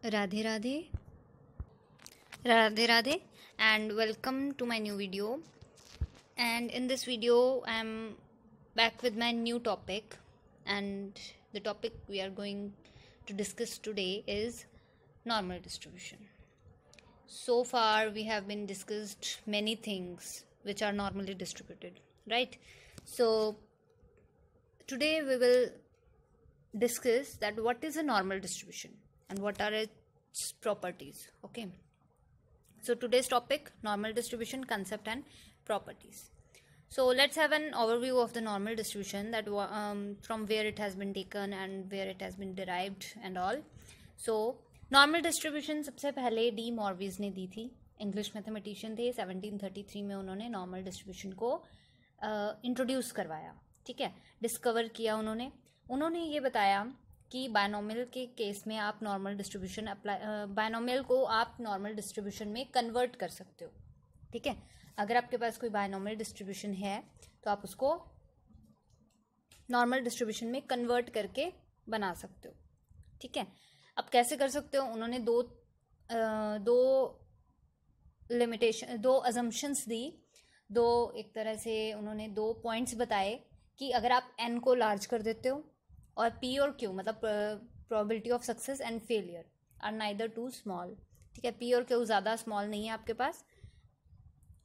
Radhe Radhe Radhe Radhe and welcome to my new video. And in this video I'm back with my new topic, and the topic we are going to discuss today is normal distribution. So far we have been discussed many things which are normally distributed, right? So today we will discuss that what is a normal distribution and what are its properties. Okay, so today's topic, normal distribution concept and properties. So let's have an overview of the normal distribution, that from where it has been taken and where it has been derived and all. So normal distribution सबसे पहले D मॉर्विस ने दी थी, English mathematician थे. 1733 में उन्होंने normal distribution को introduce करवाया, ठीक है, डिस्कवर किया उन्होंने ये बताया कि बायनोमियल के केस में आप नॉर्मल डिस्ट्रीब्यूशन बायनोमियल को आप नॉर्मल डिस्ट्रीब्यूशन में कन्वर्ट कर सकते हो, ठीक है. अगर आपके पास कोई बायनोमियल डिस्ट्रीब्यूशन है तो आप उसको नॉर्मल डिस्ट्रीब्यूशन में कन्वर्ट करके बना सकते हो, ठीक है. अब कैसे कर सकते हो, उन्होंने दो अजम्पशंस दी, एक तरह से उन्होंने 2 पॉइंट्स बताए कि अगर आप n को लार्ज कर देते हो और p और q मतलब probability of success and failure are neither too small, ठीक है. p और q ज़्यादा स्मॉल नहीं है आपके पास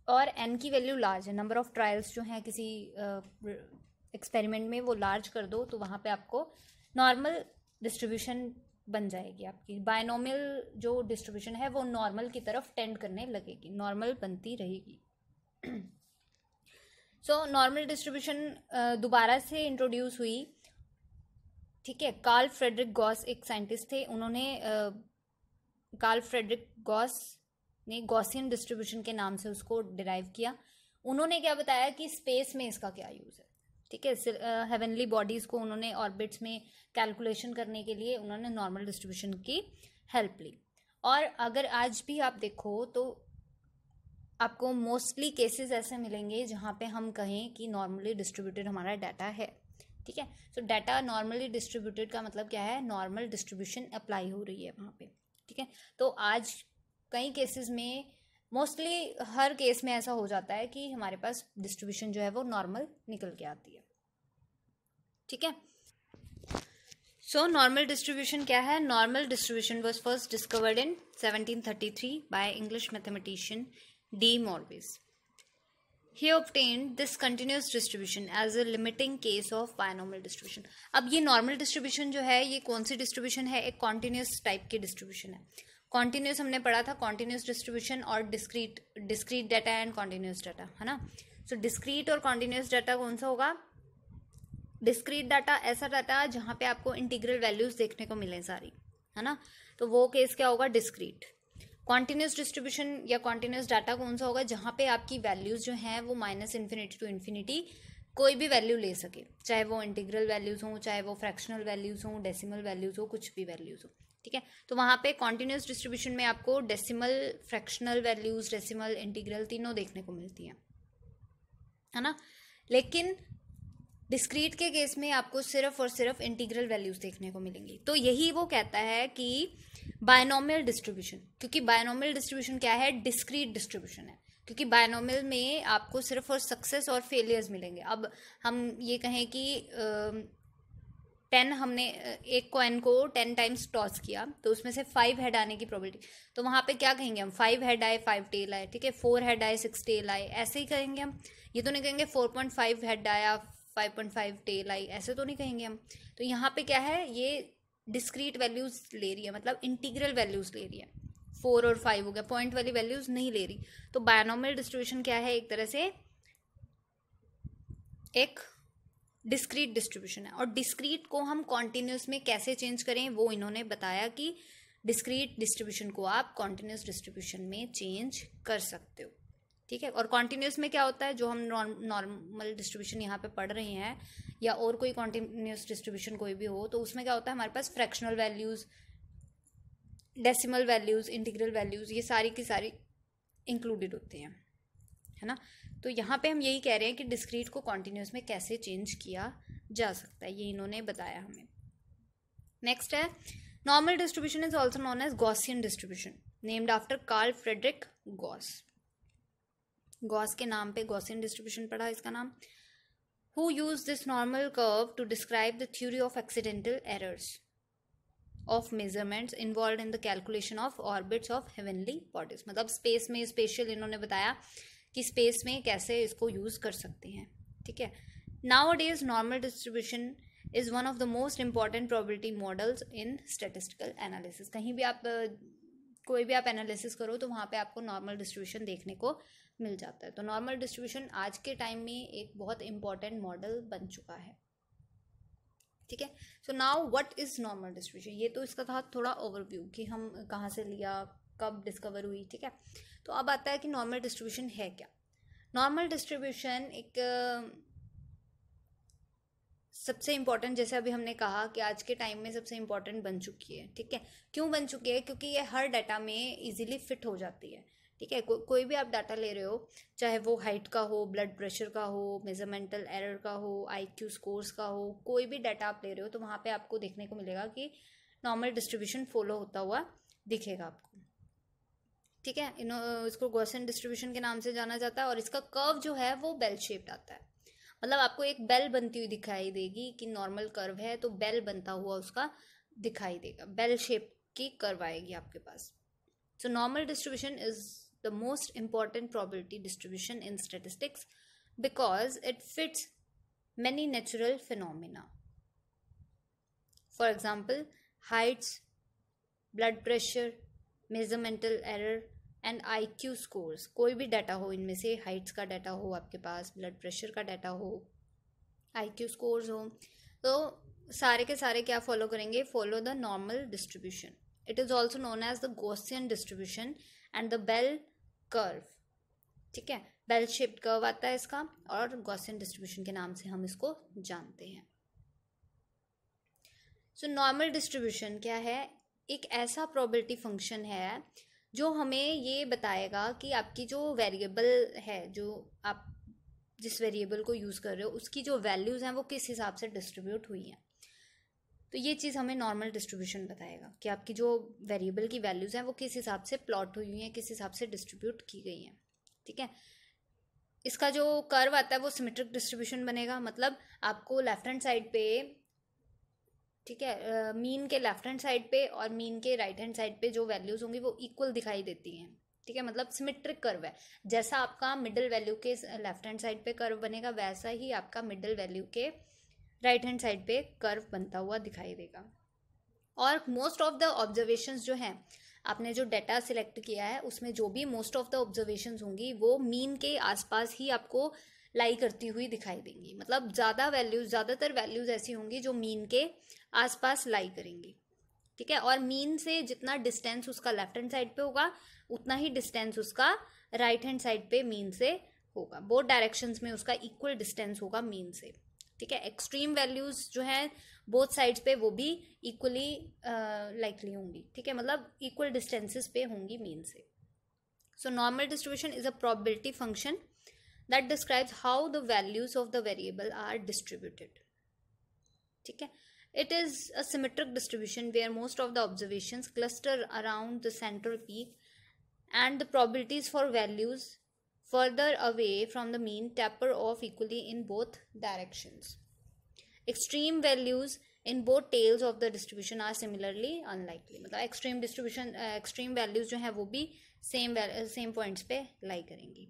और n की वैल्यू लार्ज है, नंबर ऑफ ट्रायल्स जो हैं किसी एक्सपेरिमेंट में वो लार्ज कर दो तो वहाँ पे आपको नॉर्मल डिस्ट्रीब्यूशन बन जाएगी. आपकी बायनोमियल जो डिस्ट्रीब्यूशन है वो नॉर्मल की तरफ टेंड करने लगेगी, नॉर्मल बनती रहेगी. सो नॉर्मल डिस्ट्रीब्यूशन दोबारा से इंट्रोड्यूस हुई, ठीक है. कार्ल फ्रेडरिक गॉस एक साइंटिस्ट थे, उन्होंने कार्ल फ्रेडरिक गॉस ने गॉसियन डिस्ट्रीब्यूशन के नाम से उसको डिराइव किया. उन्होंने क्या बताया कि स्पेस में इसका क्या यूज़ है, ठीक है. हेवनली बॉडीज़ को उन्होंने ऑर्बिट्स में कैलकुलेशन करने के लिए उन्होंने नॉर्मल डिस्ट्रीब्यूशन की हेल्प ली. और अगर आज भी आप देखो तो आपको मोस्टली केसेस ऐसे मिलेंगे जहाँ पे हम कहें कि नॉर्मली डिस्ट्रीब्यूटेड हमारा डाटा है, ठीक है. सो डाटा नॉर्मली डिस्ट्रीब्यूटेड का मतलब क्या है, नॉर्मल डिस्ट्रीब्यूशन अप्लाई हो रही है वहाँ पे, ठीक है. तो आज कई केसेस में, मोस्टली हर केस में ऐसा हो जाता है कि हमारे पास डिस्ट्रीब्यूशन जो है वो नॉर्मल निकल के आती है, ठीक है. सो नॉर्मल डिस्ट्रीब्यूशन क्या है? Normal distribution was first discovered in 1733 by English mathematician de Moivre. He obtained this continuous distribution as a limiting case of binomial distribution. अब ये नॉर्मल डिस्ट्रीब्यूशन जो है ये कौन सी डिस्ट्रीब्यूशन है? एक कॉन्टिन्यूस टाइप की डिस्ट्रीब्यूशन है. कॉन्टिन्यूस हमने पढ़ा था, कॉन्टिन्यूस डिस्ट्रीब्यूशन और discrete data and continuous data, है ना. सो डिस्क्रीट और कॉन्टिन्यूस डाटा कौन सा होगा? डिस्क्रीट डाटा ऐसा डाटा जहाँ पे आपको इंटीग्रल वैल्यूज देखने को मिले सारी, है ना, तो वो केस क्या होगा? डिस्क्रीट. कॉन्टिन्यूस डिस्ट्रीब्यूशन या कॉन्टिन्यूस डाटा कौन सा होगा? जहाँ पे आपकी वैल्यूज जो हैं वो -इन्फिनिटी टू इन्फिनिटी कोई भी वैल्यू ले सके, चाहे वो इंटीग्रल वैल्यूज हों, चाहे वो फ्रैक्शनल वैल्यूज हों, डेसिमल वैल्यूज हो, कुछ भी वैल्यूज हो, ठीक है. तो वहाँ पे कॉन्टिन्यूस डिस्ट्रीब्यूशन में आपको decimal, fractional values, decimal, integral तीनों देखने को मिलती हैं, है ना. लेकिन डिस्क्रीट के केस में आपको सिर्फ और सिर्फ इंटीग्रल वैल्यूज देखने को मिलेंगी. तो यही वो कहता है कि बायनोमियल डिस्ट्रीब्यूशन, क्योंकि बायनोमियल डिस्ट्रीब्यूशन क्या है? डिस्क्रीट डिस्ट्रीब्यूशन है, क्योंकि बायनोमियल में आपको सिर्फ और सक्सेस और फेलियर्स मिलेंगे. अब हम ये कहें कि 10 हमने एक कॉइन को 10 टाइम्स टॉस किया तो उसमें से 5 हेड आने की प्रोबेबिलिटी, तो वहाँ पे क्या कहेंगे हम? 5 हेड आए, 5 टेल आए, ठीक है. 4 हेड आए, 6 टेल आए, ऐसे ही कहेंगे हम. ये तो नहीं कहेंगे 4.5 हेड आया, 5.5 टेल आई, ऐसे तो नहीं कहेंगे हम. तो यहाँ पे क्या है, ये डिस्क्रीट वैल्यूज ले रही है, मतलब इंटीग्रल वैल्यूज ले रही है. 4 और 5 हो गया, पॉइंट वाली वैल्यूज नहीं ले रही. तो बायनोमियल डिस्ट्रीब्यूशन क्या है? एक तरह से एक डिस्क्रीट डिस्ट्रीब्यूशन है. और डिस्क्रीट को हम कॉन्टिन्यूस में कैसे चेंज करें वो इन्होंने बताया कि डिस्क्रीट डिस्ट्रीब्यूशन को आप कॉन्टिन्यूस डिस्ट्रीब्यूशन में चेंज कर सकते हो, ठीक है. और कॉन्टिन्यूस में क्या होता है? जो हम नॉर्मल डिस्ट्रीब्यूशन यहाँ पे पढ़ रहे हैं या और कोई कॉन्टिन्यूस डिस्ट्रीब्यूशन कोई भी हो, तो उसमें क्या होता है? हमारे पास fractional values, decimal values, integral values, ये सारी की सारी इंक्लूडेड होती हैं, है ना. तो यहाँ पे हम यही कह रहे हैं कि डिस्क्रीट को कॉन्टिन्यूस में कैसे चेंज किया जा सकता है, ये इन्होंने बताया हमें. नेक्स्ट है normal distribution is also known as Gaussian distribution, named after Carl Friedrich Gauss. Gauss के नाम पे गॉसियन डिस्ट्रीब्यूशन पड़ा इसका नाम। Who used this normal curve to describe the theory of accidental errors of measurements involved in the calculation of orbits of heavenly bodies। मतलब space में special इन्होंने बताया कि स्पेस में कैसे इसको यूज कर सकते हैं, ठीक है। Nowadays normal distribution is one of the most important probability models in statistical analysis। कहीं भी आप कोई भी आप एनालिसिस करो तो वहाँ पे आपको नॉर्मल डिस्ट्रीब्यूशन देखने को मिल जाता है। तो नॉर्मल डिस्ट्रीब्यूशन आज के टाइम में एक बहुत इंपॉर्टेंट मॉडल बन चुका है, ठीक है। So now what is normal distribution, ये तो इसका था थोड़ा ओवरव्यू कि हम कहाँ से लिया, कब डिस्कवर हुई, ठीक है। तो अब आता है कि नॉर्मल डिस्ट्रीब्यूशन है क्या। नॉर्मल डिस्ट्रीब्यूशन एक सबसे इम्पॉर्टेंट, जैसे अभी हमने कहा कि आज के टाइम में सबसे इम्पॉर्टेंट बन चुकी है, ठीक है। क्यों बन चुकी है? क्योंकि ये हर डाटा में इजीली फिट हो जाती है, ठीक है। कोई भी आप डाटा ले रहे हो, चाहे वो हाइट का हो, ब्लड प्रेशर का हो, मेजरमेंटल एरर का हो, आईक्यू स्कोर्स का हो, कोई भी डाटा आप ले रहे हो तो वहाँ पे आपको देखने को मिलेगा कि नॉर्मल डिस्ट्रीब्यूशन फॉलो होता हुआ दिखेगा आपको, ठीक है। इसको गॉसियन डिस्ट्रीब्यूशन के नाम से जाना जाता है और इसका कर्व जो है वो बेल शेप्ड आता है। मतलब आपको एक बेल बनती हुई दिखाई देगी कि नॉर्मल कर्व है तो बेल बनता हुआ उसका दिखाई देगा, बेल शेप की कर्व आएगी आपके पास। So normal distribution is the most important probability distribution in statistics because it fits many natural phenomena. For example, heights, blood pressure, measurmental error and IQ scores। कोई भी डाटा हो इनमें से, Heights का डाटा हो आपके पास, ब्लड प्रेशर का data हो, IQ scores हो, तो सारे के सारे क्या फॉलो करेंगे? Follow the normal distribution. It is also known as the Gaussian distribution and the bell curve, ठीक है। बेल शेप्ड कर्व आता है इसका और गॉसियन डिस्ट्रीब्यूशन के नाम से हम इसको जानते हैं। सो नॉर्मल डिस्ट्रीब्यूशन क्या है? एक ऐसा प्रोबेबिलिटी फंक्शन है जो हमें ये बताएगा कि आपकी जो वेरिएबल है, जो आप जिस वेरिएबल को यूज़ कर रहे हो उसकी जो वैल्यूज़ हैं वो किस हिसाब से डिस्ट्रीब्यूट हुई हैं। तो ये चीज़ हमें नॉर्मल डिस्ट्रीब्यूशन बताएगा कि आपकी जो वेरिएबल की वैल्यूज़ हैं वो किस हिसाब से प्लॉट हुई हुई हैं, किस हिसाब से डिस्ट्रीब्यूट की गई हैं, ठीक है। इसका जो कर्व आता है वो सिमेट्रिक डिस्ट्रीब्यूशन बनेगा। मतलब आपको लेफ्ट हैंड साइड पे, ठीक है, मीन के लेफ्ट हैंड साइड पे और मीन के राइट हैंड साइड पे जो वैल्यूज़ होंगी वो इक्वल दिखाई देती हैं, ठीक है। मतलब सिमेट्रिक कर्व है। जैसा आपका मिडिल वैल्यू के लेफ्ट हैंड साइड पे कर्व बनेगा वैसा ही आपका मिडिल वैल्यू के राइट हैंड साइड पे कर्व बनता हुआ दिखाई देगा। और मोस्ट ऑफ द ऑब्जर्वेशंस जो हैं, आपने जो डाटा सिलेक्ट किया है उसमें जो भी मोस्ट ऑफ द ऑब्जर्वेशंस होंगी वो मीन के आसपास ही आपको लाई करती हुई दिखाई देंगी। मतलब ज़्यादातर वैल्यूज़ ऐसी होंगी जो मीन के आसपास लाई करेंगी, ठीक है। और मीन से जितना डिस्टेंस उसका लेफ्ट हैंड साइड पे होगा उतना ही डिस्टेंस उसका राइट हैंड साइड पे मीन से होगा। बोथ डायरेक्शंस में उसका इक्वल डिस्टेंस होगा मीन से, ठीक है। एक्सट्रीम वैल्यूज जो हैं बोथ साइड्स पे वो भी इक्वली लाइकली होंगी, ठीक है। मतलब इक्वल डिस्टेंसेस पे होंगी मीन से। So normal distribution is a probability function that describes how the values of the variable are distributed, ठीक है। It is a symmetric distribution where most of the observations cluster around the central peak and the probabilities for values further away from the mean taper off equally in both directions. Extreme values in both tails of the distribution are similarly unlikely। मतलब extreme distribution extreme values जो हैं वो भी same points पे lie करेंगी।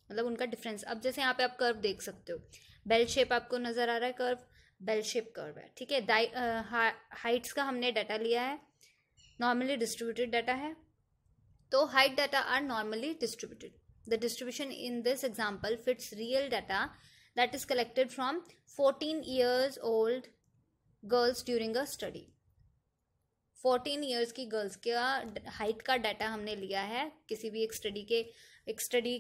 मतलब उनका difference, अब जैसे यहाँ पे आप कर्व देख सकते हो, बेल शेप आपको नजर आ रहा है, कर्व बेल शेप कर्व है, ठीक है। हाइट्स का हमने डाटा लिया है, नॉर्मली डिस्ट्रीब्यूटेड डाटा है, तो height data are normally distributed. The distribution in this example fits real data that is collected from 14 years old girls during a study। 14 years की गर्ल्स का हाइट का data हमने लिया है किसी भी एक स्टडी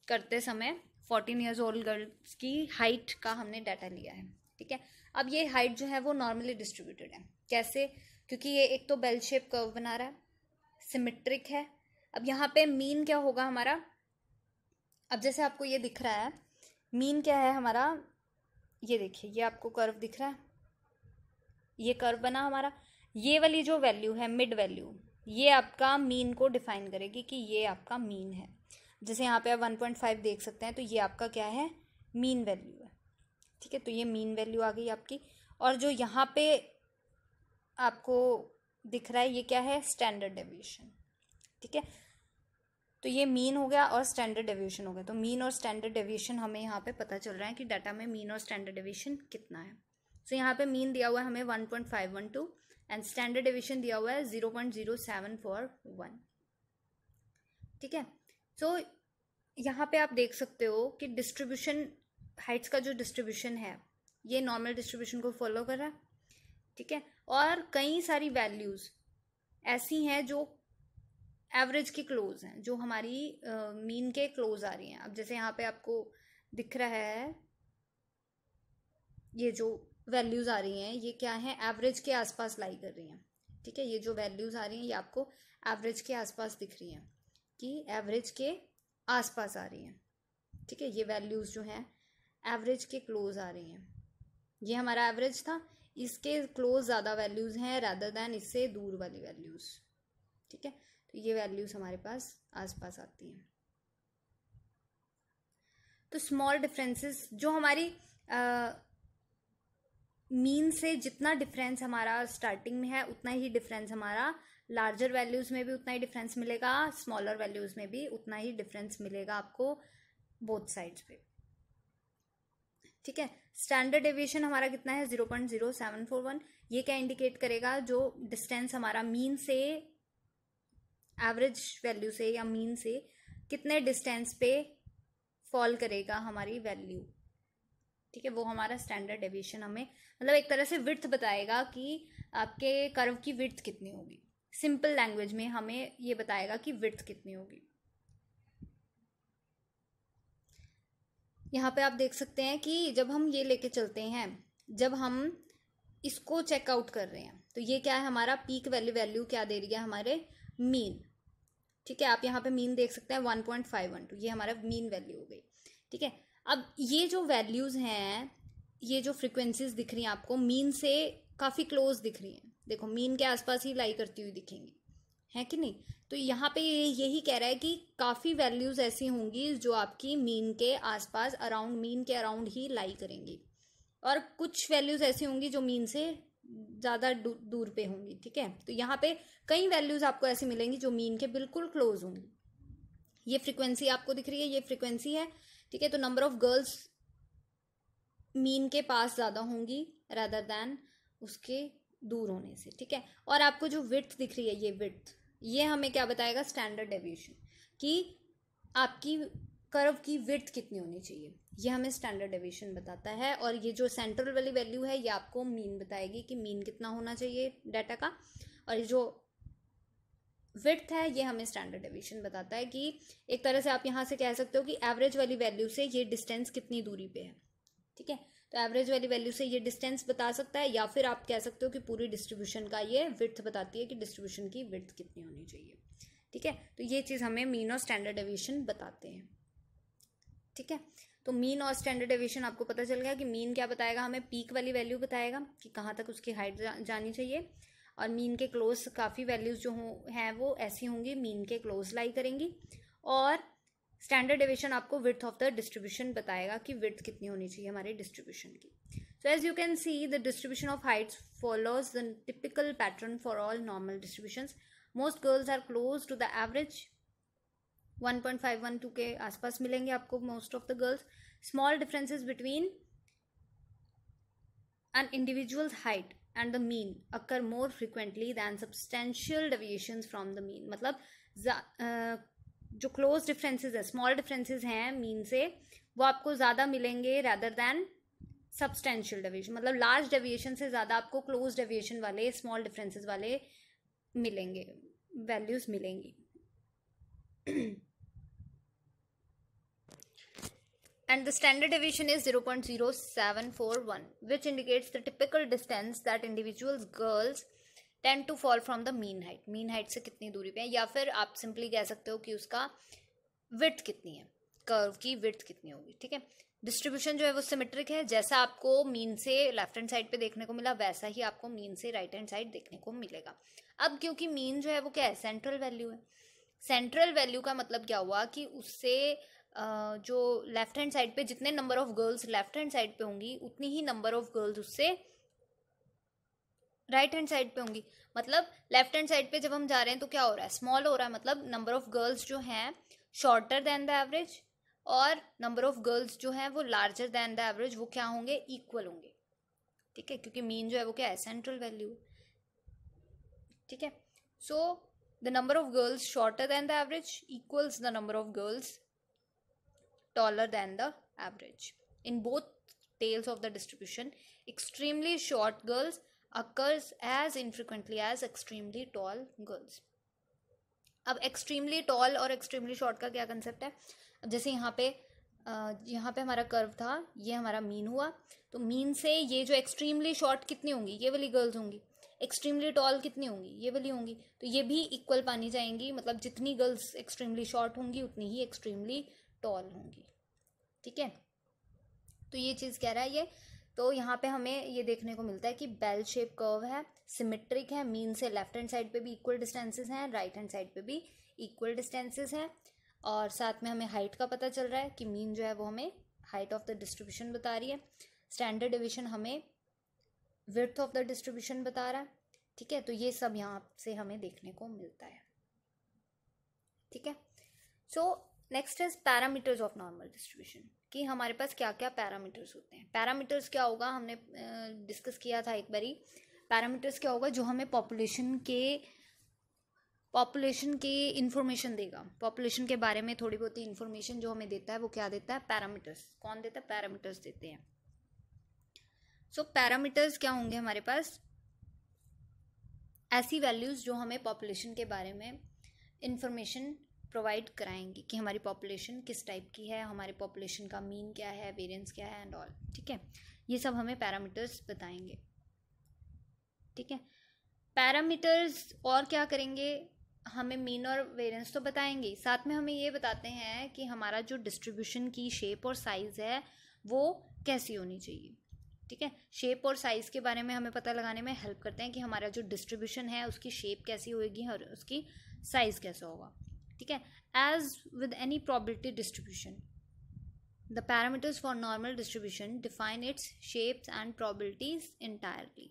करते समय। 14 years old गर्ल्स की हाइट का हमने डाटा लिया है, ठीक है। अब ये हाइट जो है वो नॉर्मली डिस्ट्रीब्यूटेड है। कैसे? क्योंकि ये एक तो बेल शेप कर्व बना रहा है, सिमेट्रिक है। अब यहाँ पे मीन क्या होगा हमारा? अब जैसे आपको ये दिख रहा है, मीन क्या है हमारा? ये देखिए, ये आपको कर्व दिख रहा है, ये कर्व बना हमारा। ये वाली जो वैल्यू है मिड वैल्यू, ये आपका मीन को डिफाइन करेगी कि ये आपका मीन है। जैसे यहाँ पे आप 1.5 देख सकते हैं, तो ये आपका क्या है, मीन वैल्यू है। ठीक है, तो ये मीन वैल्यू आ गई आपकी। और जो यहाँ पे आपको दिख रहा है ये क्या है, स्टैंडर्ड डेविएशन। ठीक है, तो ये मीन हो गया और स्टैंडर्ड डेविएशन हो गया। तो मीन और स्टैंडर्ड डेविएशन हमें यहाँ पे पता चल रहा है कि डाटा में मीन और स्टैंडर्ड डेविएशन कितना है। तो यहाँ पे मीन दिया हुआ है हमें 1.512 एंड स्टैंडर्ड डेविएशन दिया हुआ है 0.0741। ठीक है, तो यहाँ पे आप देख सकते हो कि डिस्ट्रीब्यूशन, हाइट्स का जो डिस्ट्रीब्यूशन है ये नॉर्मल डिस्ट्रीब्यूशन को फॉलो कर रहा है। ठीक है, और कई सारी वैल्यूज ऐसी हैं जो एवरेज के क्लोज हैं, जो हमारी मीन के क्लोज आ रही हैं। अब जैसे यहाँ पे आपको दिख रहा है ये जो वैल्यूज आ रही हैं ये क्या है, एवरेज के आसपास लाई कर रही हैं। ठीक है, ये जो वैल्यूज आ रही हैं ये आपको एवरेज के आसपास दिख रही हैं, कि एवरेज के आसपास आ रही हैं। ठीक है, ये वैल्यूज जो हैं एवरेज के क्लोज आ रही हैं। ये हमारा एवरेज था, इसके क्लोज ज़्यादा वैल्यूज हैं रादर दैन इससे दूर वाली वैल्यूज। ठीक है, तो ये वैल्यूज हमारे पास आसपास आती हैं। तो स्मॉल डिफरेंसेस जो हमारी मीन से जितना डिफरेंस हमारा स्टार्टिंग में है उतना ही डिफरेंस हमारा लार्जर वैल्यूज में भी उतना ही डिफरेंस मिलेगा, स्मॉलर वैल्यूज में भी उतना ही डिफरेंस मिलेगा आपको बोथ साइड्स पे। ठीक है, स्टैंडर्ड डेविएशन हमारा कितना है 0.0741। ये क्या इंडिकेट करेगा, जो डिस्टेंस हमारा मीन से एवरेज वैल्यू से या मीन से कितने डिस्टेंस पे फॉल करेगा हमारी वैल्यू। ठीक है, वो हमारा स्टैंडर्ड डेविएशन हमें मतलब एक तरह से विड्थ बताएगा कि आपके कर्व की विड्थ कितनी होगी। सिंपल लैंग्वेज में हमें ये बताएगा कि विड्थ कितनी होगी। यहाँ पे आप देख सकते हैं कि जब हम ये लेके चलते हैं, जब हम इसको चेकआउट कर रहे हैं, तो ये क्या है हमारा पीक वैल्यू क्या दे रही है, हमारे मीन। ठीक है, आप यहाँ पे मीन देख सकते हैं 1.512, ये हमारा मीन वैल्यू हो गई। ठीक है, अब ये जो वैल्यूज हैं, ये जो फ्रिक्वेंसीज दिख रही हैं आपको मीन से काफ़ी क्लोज दिख रही हैं। देखो मीन के आसपास ही लाई करती हुई दिखेंगी, है कि नहीं। तो यहाँ पे यही कह रहा है कि काफ़ी वैल्यूज ऐसी होंगी जो आपकी मीन के आसपास, अराउंड मीन के अराउंड ही लाई करेंगी, और कुछ वैल्यूज ऐसी होंगी जो मीन से ज़्यादा दूर पे होंगी। ठीक है, तो यहाँ पे कई वैल्यूज आपको ऐसी मिलेंगी जो मीन के बिल्कुल क्लोज होंगी। ये फ्रिक्वेंसी आपको दिख रही है, ये फ्रिक्वेंसी है। ठीक है, तो नंबर ऑफ गर्ल्स मीन के पास ज़्यादा होंगी रादर दैन उसके दूर होने से। ठीक है, और आपको जो विड्थ दिख रही है ये विड्थ, ये हमें क्या बताएगा, स्टैंडर्ड डेविएशन, कि आपकी कर्व की विड्थ कितनी होनी चाहिए, ये हमें स्टैंडर्ड डेविएशन बताता है। और ये जो सेंट्रल वाली वैल्यू है ये आपको मीन बताएगी कि मीन कितना होना चाहिए डाटा का, और ये जो विड्थ है ये हमें स्टैंडर्ड डेविएशन बताता है कि एक तरह से आप यहाँ से कह सकते हो कि एवरेज वाली वैल्यू से ये डिस्टेंस कितनी दूरी पे है। ठीक है, तो एवरेज वाली वैल्यू से ये डिस्टेंस बता सकता है, या फिर आप कह सकते हो कि पूरी डिस्ट्रीब्यूशन का ये विड्थ बताती है कि डिस्ट्रीब्यूशन की विड्थ कितनी होनी चाहिए। ठीक है, तो ये चीज़ हमें मीन और स्टैंडर्ड डेविएशन बताते हैं। ठीक है, तो मीन और स्टैंडर्ड डेविएशन आपको पता चल गया कि मीन क्या बताएगा, हमें पीक वाली वैल्यू बताएगा कि कहाँ तक उसकी हाइट जानी चाहिए, और मीन के क्लोज काफ़ी वैल्यूज जो हैं वो ऐसी होंगी मीन के क्लोज लाई करेंगी, और स्टैंडर्ड डेविएशन आपको विड्थ ऑफ द डिस्ट्रीब्यूशन बताएगा कि विड्थ कितनी होनी चाहिए हमारी डिस्ट्रीब्यूशन की। So as you can see the distribution of heights follows the typical pattern for all normal distributions. Most girls are close to the average, 1.512 के आसपास मिलेंगे आपको most of the girls. Small differences between an individual's height and the mean occur more frequently than substantial deviations from the mean। मतलब जो close differences है, small differences हैं mean से, वो आपको ज़्यादा मिलेंगे रादर दैन सब्सटेंशियल डेविएशन। मतलब लार्ज डेविएशन से ज़्यादा आपको क्लोज डेविएशन वाले, स्मॉल डिफरेंसेस वाले मिलेंगे, वैल्यूज मिलेंगी। And the standard deviation is 0.0741, which indicates the typical distance that individuals girls tend to fall from the mean height। mean height से कितनी दूरी पे है, या फिर आप सिंपली कह सकते हो कि उसका width कितनी है। कर्व की विड्थ कितनी होगी, ठीक है। डिस्ट्रीब्यूशन जो है वो सिमेट्रिक है, जैसा आपको मीन से लेफ्ट हैंड साइड पे देखने को मिला वैसा ही आपको मीन से राइट हैंड साइड देखने को मिलेगा। अब क्योंकि मीन जो है वो क्या है, सेंट्रल वैल्यू है। सेंट्रल वैल्यू का मतलब क्या हुआ कि उससे जो लेफ्ट हैंड साइड पे जितने number of girls left hand side पे होंगी उतनी ही नंबर ऑफ गर्ल्स उससे राइट हैंड साइड पे होंगी। मतलब लेफ्ट हैंड साइड पे जब हम जा रहे हैं तो क्या हो रहा है, स्मॉल हो रहा है, मतलब नंबर ऑफ गर्ल्स जो हैं शॉर्टर देन द एवरेज, और नंबर ऑफ गर्ल्स जो हैं वो लार्जर देन द एवरेज, वो क्या होंगे, इक्वल होंगे, ठीक है, क्योंकि मीन जो है वो क्या है, सेंट्रल वैल्यू, ठीक है। So the number of girls shorter than the average equals the number of girls taller than the average. In both tails of the distribution, extremely short girls occurs as infrequently as extremely tall girls. अब extremely tall और extremely short का क्या concept है, अब जैसे यहाँ पे हमारा कर्व था, ये हमारा मीन हुआ, तो मीन से ये जो एक्सट्रीमली शॉर्ट कितनी होंगी, ये वाली गर्ल्स होंगी, एक्सट्रीमली टॉल कितनी होंगी, ये वाली होंगी, तो ये भी इक्वल पानी जाएंगी, मतलब जितनी गर्ल्स एक्सट्रीमली शॉर्ट होंगी उतनी ही एक्सट्रीमली टॉल होंगी, ठीक है। तो ये चीज़ कह रहा है ये, तो यहाँ पे हमें ये देखने को मिलता है कि बेल शेप कर्व है, सिमेट्रिक है, मीन से लेफ्ट हैंड साइड पे भी इक्वल डिस्टेंसेस हैं, राइट हैंड साइड पे भी इक्वल डिस्टेंसेस हैं, और साथ में हमें हाइट का पता चल रहा है कि मीन जो है वो हमें हाइट ऑफ द डिस्ट्रीब्यूशन बता रही है, स्टैंडर्ड डिवीजन हमें विड्थ ऑफ द डिस्ट्रीब्यूशन बता रहा है, ठीक है। तो ये सब यहाँ से हमें देखने को मिलता है, ठीक है। So next is parameters of normal distribution, कि हमारे पास क्या क्या पैरामीटर्स होते हैं। पैरामीटर्स क्या होगा, हमने डिस्कस किया था एक बारी। पैरामीटर्स क्या होगा, जो हमें पॉपुलेशन के इंफॉर्मेशन देगा, पॉपुलेशन के बारे में थोड़ी बहुत इंफॉर्मेशन जो हमें देता है वो क्या देता है, पैरामीटर्स। कौन देता है, पैरामीटर्स देते हैं। सो पैरामीटर्स क्या होंगे हमारे पास, ऐसी वैल्यूज जो हमें पॉपुलेशन के बारे में इंफॉर्मेशन प्रोवाइड कराएंगी कि हमारी पॉपुलेशन किस टाइप की है, हमारे पॉपुलेशन का मीन क्या है, वेरिएंस क्या है एंड ऑल, ठीक है। ये सब हमें पैरामीटर्स बताएंगे, ठीक है। पैरामीटर्स और क्या करेंगे, हमें मीन और वेरिएंस तो बताएंगे, साथ में हमें ये बताते हैं कि हमारा जो डिस्ट्रीब्यूशन की शेप और साइज़ है वो कैसी होनी चाहिए, ठीक है। शेप और साइज़ के बारे में हमें पता लगाने में हेल्प करते हैं कि हमारा जो डिस्ट्रीब्यूशन है उसकी शेप कैसी होगी और उसकी साइज़ कैसा होगा, ठीक है। As with any probability distribution, the parameters for normal distribution define its shapes and probabilities entirely,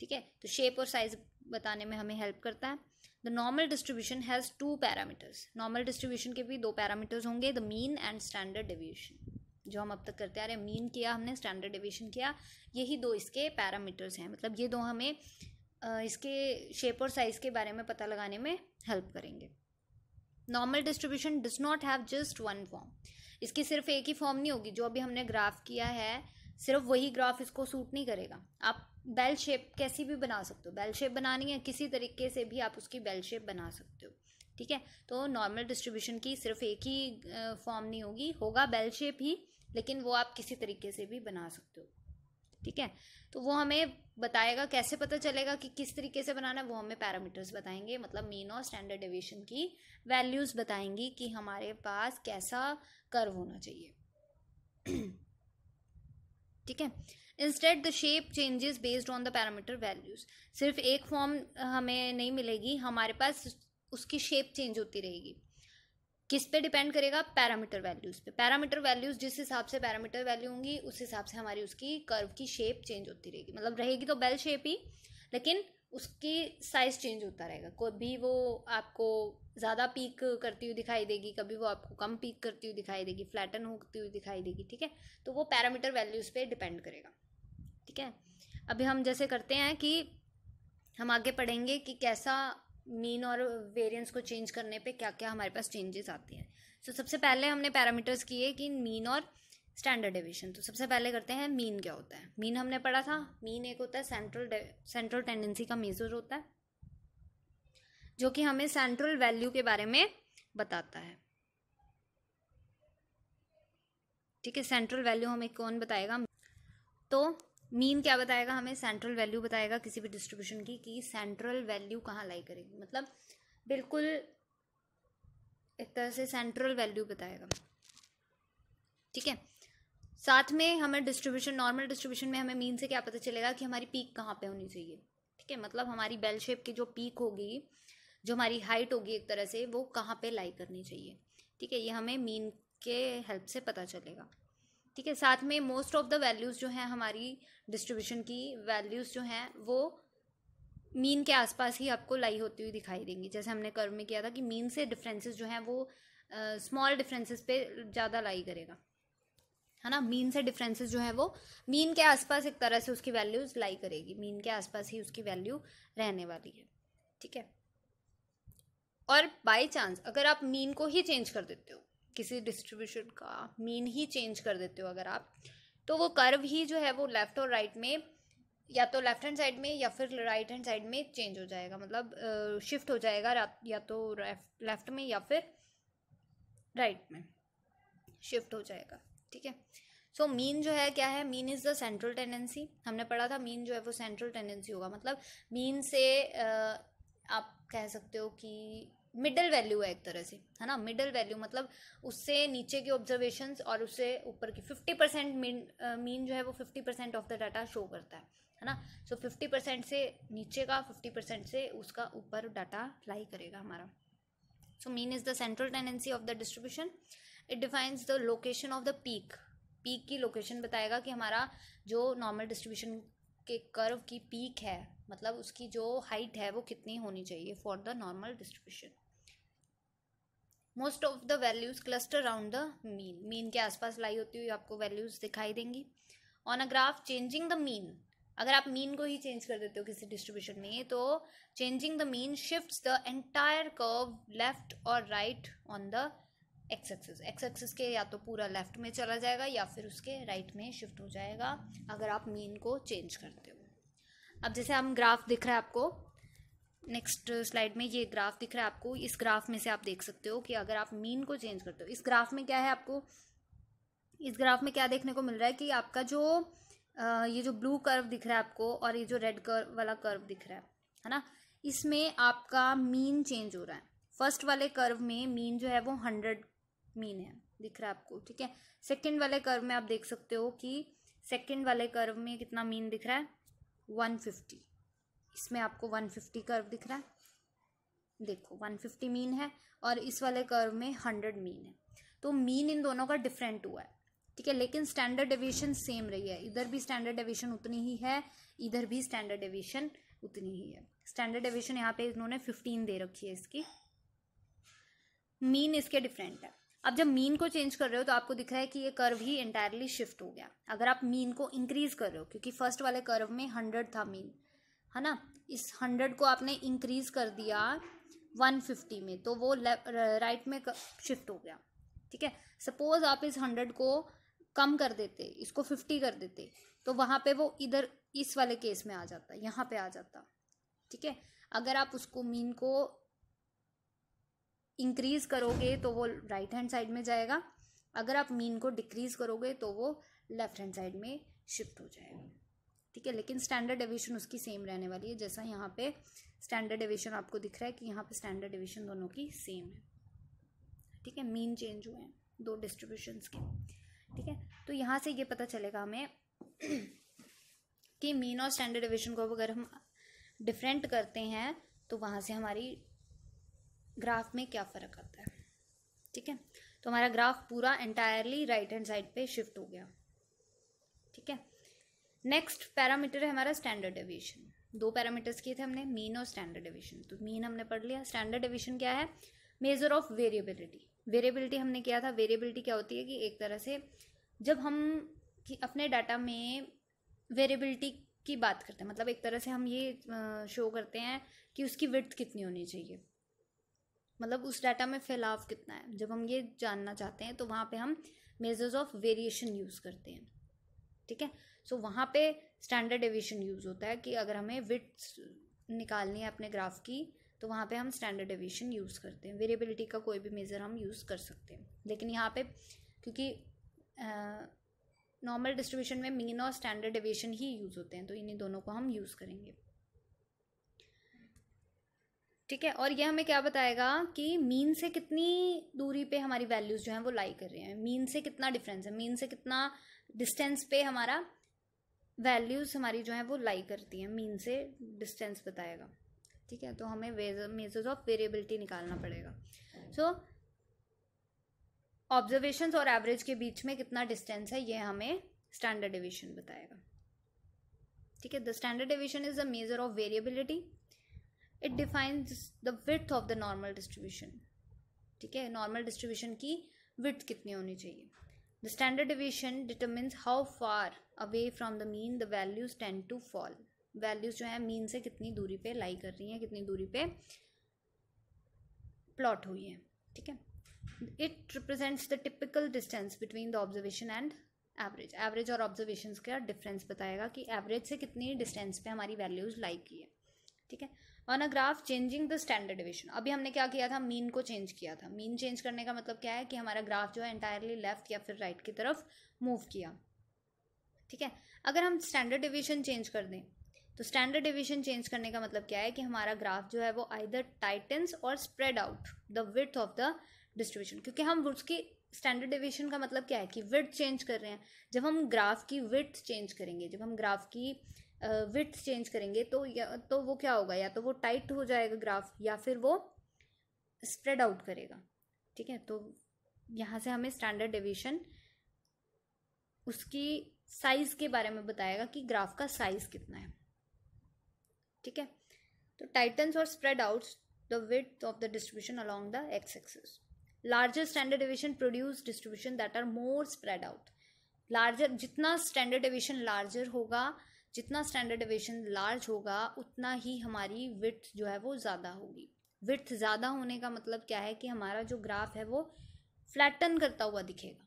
ठीक है। तो शेप और साइज बताने में हमें हेल्प करता है। The normal distribution has 2 parameters, normal distribution के भी 2 पैरामीटर्स होंगे, the mean and standard deviation. जो हम अब तक करते आ रहे हैं, मीन किया हमने, स्टैंडर्ड डेविएशन किया, यही 2 इसके पैरामीटर्स हैं, मतलब ये 2 हमें इसके शेप और साइज के बारे में पता लगाने में हेल्प करेंगे। Normal distribution does not have just one form, इसकी सिर्फ एक ही फॉर्म नहीं होगी, जो अभी हमने ग्राफ किया है सिर्फ वही ग्राफ इसको सूट नहीं करेगा। आप बेल शेप कैसी भी बना सकते हो, बेल शेप बनानी है किसी तरीके से भी आप उसकी बेल शेप बना सकते हो, ठीक है। तो नॉर्मल डिस्ट्रीब्यूशन की सिर्फ एक ही फॉर्म नहीं होगी, होगा बेल शेप ही, लेकिन वो आप किसी तरीके से भी बना सकते हो, ठीक है। तो वो हमें बताएगा, कैसे पता चलेगा कि किस तरीके से बनाना है, वो हमें पैरामीटर्स बताएंगे, मतलब मीन और स्टैंडर्ड डेविएशन की वैल्यूज बताएंगी कि हमारे पास कैसा कर्व होना चाहिए, ठीक है। Instead the shape changes based on the parameter values, सिर्फ एक फॉर्म हमें नहीं मिलेगी, हमारे पास उसकी शेप चेंज होती रहेगी। किस पे डिपेंड करेगा, पैरामीटर वैल्यूज पे। पैरामीटर वैल्यूज जिस हिसाब से पैरामीटर वैल्यू होंगी उस हिसाब से हमारी उसकी कर्व की शेप चेंज होती रहेगी, मतलब रहेगी तो बेल शेप ही, लेकिन उसकी साइज चेंज होता रहेगा, कभी वो आपको ज़्यादा पीक करती हुई दिखाई देगी, कभी वो आपको कम पीक करती हुई दिखाई देगी, फ्लैटन होती हुई दिखाई देगी, ठीक है। तो वो पैरामीटर वैल्यूज पे डिपेंड करेगा, ठीक है। अभी हम जैसे करते हैं कि हम आगे पढ़ेंगे कि कैसा मीन और वेरिएंस को चेंज करने पे क्या क्या हमारे पास चेंजेस आते हैं। सो सबसे पहले हमने पैरामीटर्स किए कि मीन और स्टैंडर्ड डेविएशन। तो सबसे पहले करते हैं मीन क्या होता है। मीन हमने पढ़ा था, मीन एक होता है सेंट्रल टेंडेंसी का मेजर होता है, जो कि हमें सेंट्रल वैल्यू के बारे में बताता है, ठीक है। सेंट्रल वैल्यू हमें कौन बताएगा, तो मीन क्या बताएगा हमें, सेंट्रल वैल्यू बताएगा किसी भी डिस्ट्रीब्यूशन की, कि सेंट्रल वैल्यू कहाँ लाई करेगी, मतलब बिल्कुल एक तरह से सेंट्रल वैल्यू बताएगा, ठीक है। साथ में हमें डिस्ट्रीब्यूशन, नॉर्मल डिस्ट्रीब्यूशन में हमें मीन से क्या पता चलेगा कि हमारी पीक कहाँ पे होनी चाहिए। ठीक है, मतलब हमारी बेल शेप की जो पीक होगी, जो हमारी हाइट होगी एक तरह से, वो कहाँ पे लाई करनी चाहिए। ठीक है, ये हमें मीन के हेल्प से पता चलेगा। ठीक है, साथ में मोस्ट ऑफ द वैल्यूज़ जो हैं हमारी डिस्ट्रीब्यूशन की वैल्यूज़ जो हैं वो मीन के आसपास ही आपको लाई होती हुई दिखाई देंगी। जैसे हमने कर्व में किया था कि मीन से डिफरेंसेस जो हैं वो स्मॉल डिफरेंसेस पे ज़्यादा लाई करेगा, है ना। मीन से डिफरेंसेस जो है वो मीन के आसपास एक तरह से उसकी वैल्यूज लाई करेगी, मीन के आसपास ही उसकी वैल्यू रहने वाली है। ठीक है, और बाय चांस अगर आप मीन को ही चेंज कर देते हो, किसी डिस्ट्रीब्यूशन का मीन ही चेंज कर देते हो अगर आप, तो वो कर्व ही जो है वो लेफ्ट और राइट में, या तो लेफ्ट हैंड साइड में या फिर राइट हैंड साइड में चेंज हो जाएगा, मतलब शिफ्ट हो जाएगा, या तो लेफ्ट में या फिर राइट में शिफ्ट हो जाएगा। ठीक है, सो मीन जो है क्या है, mean is the central tendency. हमने पढ़ा था मीन जो है वो सेंट्रल टेंडेंसी होगा, मतलब मीन से आप कह सकते हो कि मिडल वैल्यू है एक तरह से, है ना। मिडल वैल्यू मतलब उससे नीचे के ऑब्जर्वेशंस और उससे ऊपर की 50% मीन जो है वो 50% ऑफ द डाटा शो करता है ना। सो 50% से नीचे का, 50% से उसका ऊपर डाटा लाई करेगा हमारा। So mean is the central tendency of the distribution. It defines the location of the peak. Peak की लोकेशन बताएगा कि हमारा जो नॉर्मल डिस्ट्रीब्यूशन के कर्व की पीक है, मतलब उसकी जो हाइट है वो कितनी होनी चाहिए for the normal distribution. Most of the values cluster around the mean. Mean के आसपास लाई होती हुई आपको वैल्यूज दिखाई देंगी। On a graph changing the mean, अगर आप मीन को ही चेंज कर देते हो किसी डिस्ट्रीब्यूशन में, तो changing the mean shifts the entire curve left और right on the x axis. X axis के या तो पूरा लेफ्ट में चला जाएगा या फिर उसके राइट में शिफ्ट हो जाएगा अगर आप मीन को चेंज करते हो। अब जैसे हम ग्राफ दिख रहा है आपको, नेक्स्ट स्लाइड में ये ग्राफ दिख रहा है आपको। इस ग्राफ में से आप देख सकते हो कि अगर आप मीन को चेंज करते हो, इस ग्राफ में क्या है आपको, इस ग्राफ में क्या देखने को मिल रहा है कि आपका जो ये जो ब्लू कर्व दिख रहा है आपको और ये जो रेड कर्व वाला कर्व दिख रहा है ना, इसमें आपका मीन चेंज हो रहा है। फर्स्ट वाले कर्व में मीन जो है वो 100 मीन है, दिख रहा है आपको। ठीक है, सेकंड वाले कर्व में आप देख सकते हो कि सेकंड वाले कर्व में कितना मीन दिख रहा है, 150। इसमें आपको 150 कर्व दिख रहा है, देखो 150 मीन है, और इस वाले कर्व में 100 मीन है। तो मीन इन दोनों का डिफरेंट हुआ है। ठीक है, लेकिन स्टैंडर्ड डेविएशन सेम रही है। इधर भी स्टैंडर्ड डेविएशन उतनी ही है, इधर भी स्टैंडर्ड डेविएशन उतनी ही है। स्टैंडर्ड डेविएशन यहाँ पे इन्होंने 15 दे रखी है इसकी, मीन इसके डिफरेंट है। अब जब मीन को चेंज कर रहे हो तो आपको दिख रहा है कि ये कर्व ही एंटायरली शिफ्ट हो गया। अगर आप मीन को इंक्रीज कर रहे हो, क्योंकि फर्स्ट वाले कर्व में 100 था मीन, है ना, इस 100 को आपने इंक्रीज कर दिया 150 में, तो वो राइट में शिफ्ट हो गया। ठीक है, सपोज आप इस 100 को कम कर देते, इसको 50 कर देते, तो वहाँ पे वो इधर इस वाले केस में आ जाता, यहाँ पे आ जाता। ठीक है, अगर आप उसको मीन को इंक्रीज करोगे तो वो राइट हैंड साइड में जाएगा, अगर आप मीन को डिक्रीज करोगे तो वो लेफ्ट हैंड साइड में शिफ्ट हो जाएगा। ठीक है, लेकिन स्टैंडर्ड डेविएशन उसकी सेम रहने वाली है। जैसा यहाँ पे स्टैंडर्ड डेविएशन आपको दिख रहा है कि यहाँ पे स्टैंडर्ड डेविएशन दोनों की सेम है। ठीक है, मीन चेंज हुए हैं दो डिस्ट्रीब्यूशंस के। ठीक है, तो यहाँ से ये पता चलेगा हमें कि मीन और स्टैंडर्ड डेविएशन को अगर हम डिफरेंट करते हैं तो वहाँ से हमारी ग्राफ में क्या फ़र्क आता है। ठीक है, तो हमारा ग्राफ पूरा एंटायरली राइट हैंड साइड पे शिफ्ट हो गया। ठीक है, नेक्स्ट पैरामीटर है हमारा स्टैंडर्ड डेविएशन। दो पैरामीटर्स किए थे हमने, मीन और स्टैंडर्ड डेविएशन। तो मीन हमने पढ़ लिया। स्टैंडर्ड डेविएशन क्या है, मेजर ऑफ वेरिएबिलिटी। वेरिएबिलिटी हमने किया था। वेरिएबिलिटी क्या होती है कि एक तरह से जब हम अपने डाटा में वेरिएबिलिटी की बात करते हैं, मतलब एक तरह से हम ये शो करते हैं कि उसकी विड्थ कितनी होनी चाहिए, मतलब उस डाटा में फैलाव कितना है। जब हम ये जानना चाहते हैं तो वहाँ पे हम मेजर्स ऑफ वेरिएशन यूज़ करते हैं। ठीक है, सो वहाँ पे स्टैंडर्ड डेविएशन यूज़ होता है कि अगर हमें विड्थ निकालनी है अपने ग्राफ की, तो वहाँ पे हम स्टैंडर्ड डेविएशन यूज़ करते हैं। वेरिएबिलिटी का कोई भी मेज़र हम यूज़ कर सकते हैं, लेकिन यहाँ पे क्योंकि नॉर्मल डिस्ट्रीब्यूशन में मीन और स्टैंडर्ड डेविएशन ही यूज़ होते हैं, तो इन्हीं दोनों को हम यूज़ करेंगे। ठीक है, और ये हमें क्या बताएगा कि मीन से कितनी दूरी पे हमारी वैल्यूज़ जो हैं वो लाई कर रही हैं, मीन से कितना डिफरेंस है, मीन से कितना डिस्टेंस पे हमारा वैल्यूज़ हमारी जो है वो लाई करती हैं, मीन से डिस्टेंस बताएगा। ठीक है, तो हमें मेजर्स ऑफ वेरिएबिलिटी निकालना पड़ेगा। सो ऑब्जर्वेशंस और एवरेज के बीच में कितना डिस्टेंस है ये हमें स्टैंडर्ड डेविएशन बताएगा। ठीक है, the standard deviation is the measure of variability, it defines the width of the normal distribution. ठीक है, नॉर्मल डिस्ट्रीब्यूशन की विड्थ कितनी होनी चाहिए। The standard deviation determines how far away from the mean the values tend to fall. Values जो है mean से कितनी दूरी पे लाई कर रही हैं, कितनी दूरी पे प्लॉट हुई है। ठीक है, it represents the typical distance between the observation and average. Average और ऑब्जर्वेशंस का डिफरेंस बताएगा कि एवरेज से कितनी डिस्टेंस पे हमारी वैल्यूज लाई की है। ठीक है, on a graph changing the standard deviation. अभी हमने क्या किया था, मीन को चेंज किया था। मीन चेंज करने का मतलब क्या है कि हमारा ग्राफ जो है एंटायरली लेफ्ट या फिर राइट की तरफ मूव किया। ठीक है, अगर हम स्टैंडर्ड डेविएशन चेंज कर दें तो स्टैंडर्ड डेविएशन चेंज करने का मतलब क्या है कि हमारा ग्राफ जो है वो आइदर टाइटन्स और spread out the width of the distribution. क्योंकि हम उसकी स्टैंडर्ड डेविएशन का मतलब क्या है कि विड्थ चेंज कर रहे हैं। जब हम ग्राफ की विड्थ चेंज करेंगे, जब हम ग्राफ की विड्थ चेंज करेंगे तो वो क्या होगा, या तो वो टाइट हो जाएगा ग्राफ या फिर वो स्प्रेड आउट करेगा। ठीक है, तो यहाँ से हमें स्टैंडर्ड डेविएशन उसकी साइज के बारे में बताएगा कि ग्राफ का साइज कितना है। ठीक है, तो टाइटन्स और spread out the width of the distribution along the x axis. Larger standard deviation produce distribution that are more spread out. Larger, जितना स्टैंडर्ड डेविएशन लार्जर होगा, जितना स्टैंडर्ड डेविएशन लार्ज होगा उतना ही हमारी विड्थ जो है वो ज़्यादा होगी। विड्थ ज़्यादा होने का मतलब क्या है कि हमारा जो ग्राफ है वो फ्लैटन करता हुआ दिखेगा।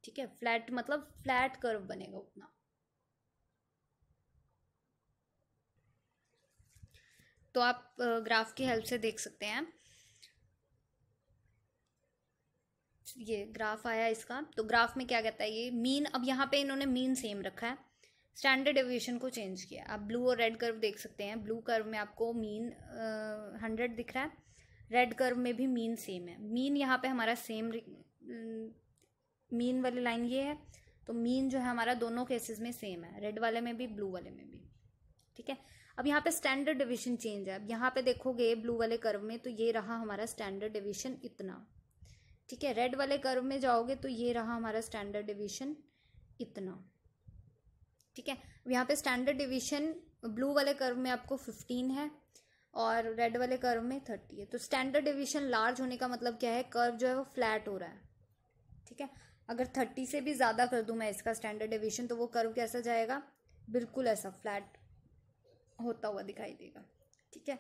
ठीक है, फ्लैट मतलब फ्लैट कर्व बनेगा उतना। तो आप ग्राफ की हेल्प से देख सकते हैं। ये ग्राफ आया इसका, तो ग्राफ में क्या कहता है ये मीन, अब यहाँ पे इन्होंने मीन सेम रखा है, स्टैंडर्ड डेविएशन को चेंज किया। आप ब्लू और रेड कर्व देख सकते हैं, ब्लू कर्व में आपको मीन 100 दिख रहा है, रेड कर्व में भी मीन सेम है। मीन यहाँ पे हमारा सेम, मीन वाली लाइन ये है, तो मीन जो है हमारा दोनों केसेस में सेम है, रेड वाले में भी ब्लू वाले में भी। ठीक है, अब यहाँ पे स्टैंडर्ड डेविएशन चेंज है। अब यहाँ पे देखोगे ब्लू वाले कर्व में तो ये रहा हमारा स्टैंडर्ड डेविएशन इतना। ठीक है, रेड वाले कर्व में जाओगे तो ये रहा हमारा स्टैंडर्ड डेविएशन इतना। ठीक है, यहाँ पे स्टैंडर्ड डेविएशन ब्लू वाले कर्व में आपको 15 है और रेड वाले कर्व में 30 है। तो स्टैंडर्ड डेविएशन लार्ज होने का मतलब क्या है, कर्व जो है वो फ्लैट हो रहा है। ठीक है, अगर 30 से भी ज़्यादा कर दूँ मैं इसका स्टैंडर्ड डेविएशन तो वो कर्व कैसा जाएगा, बिल्कुल ऐसा फ्लैट होता हुआ दिखाई देगा। ठीक है,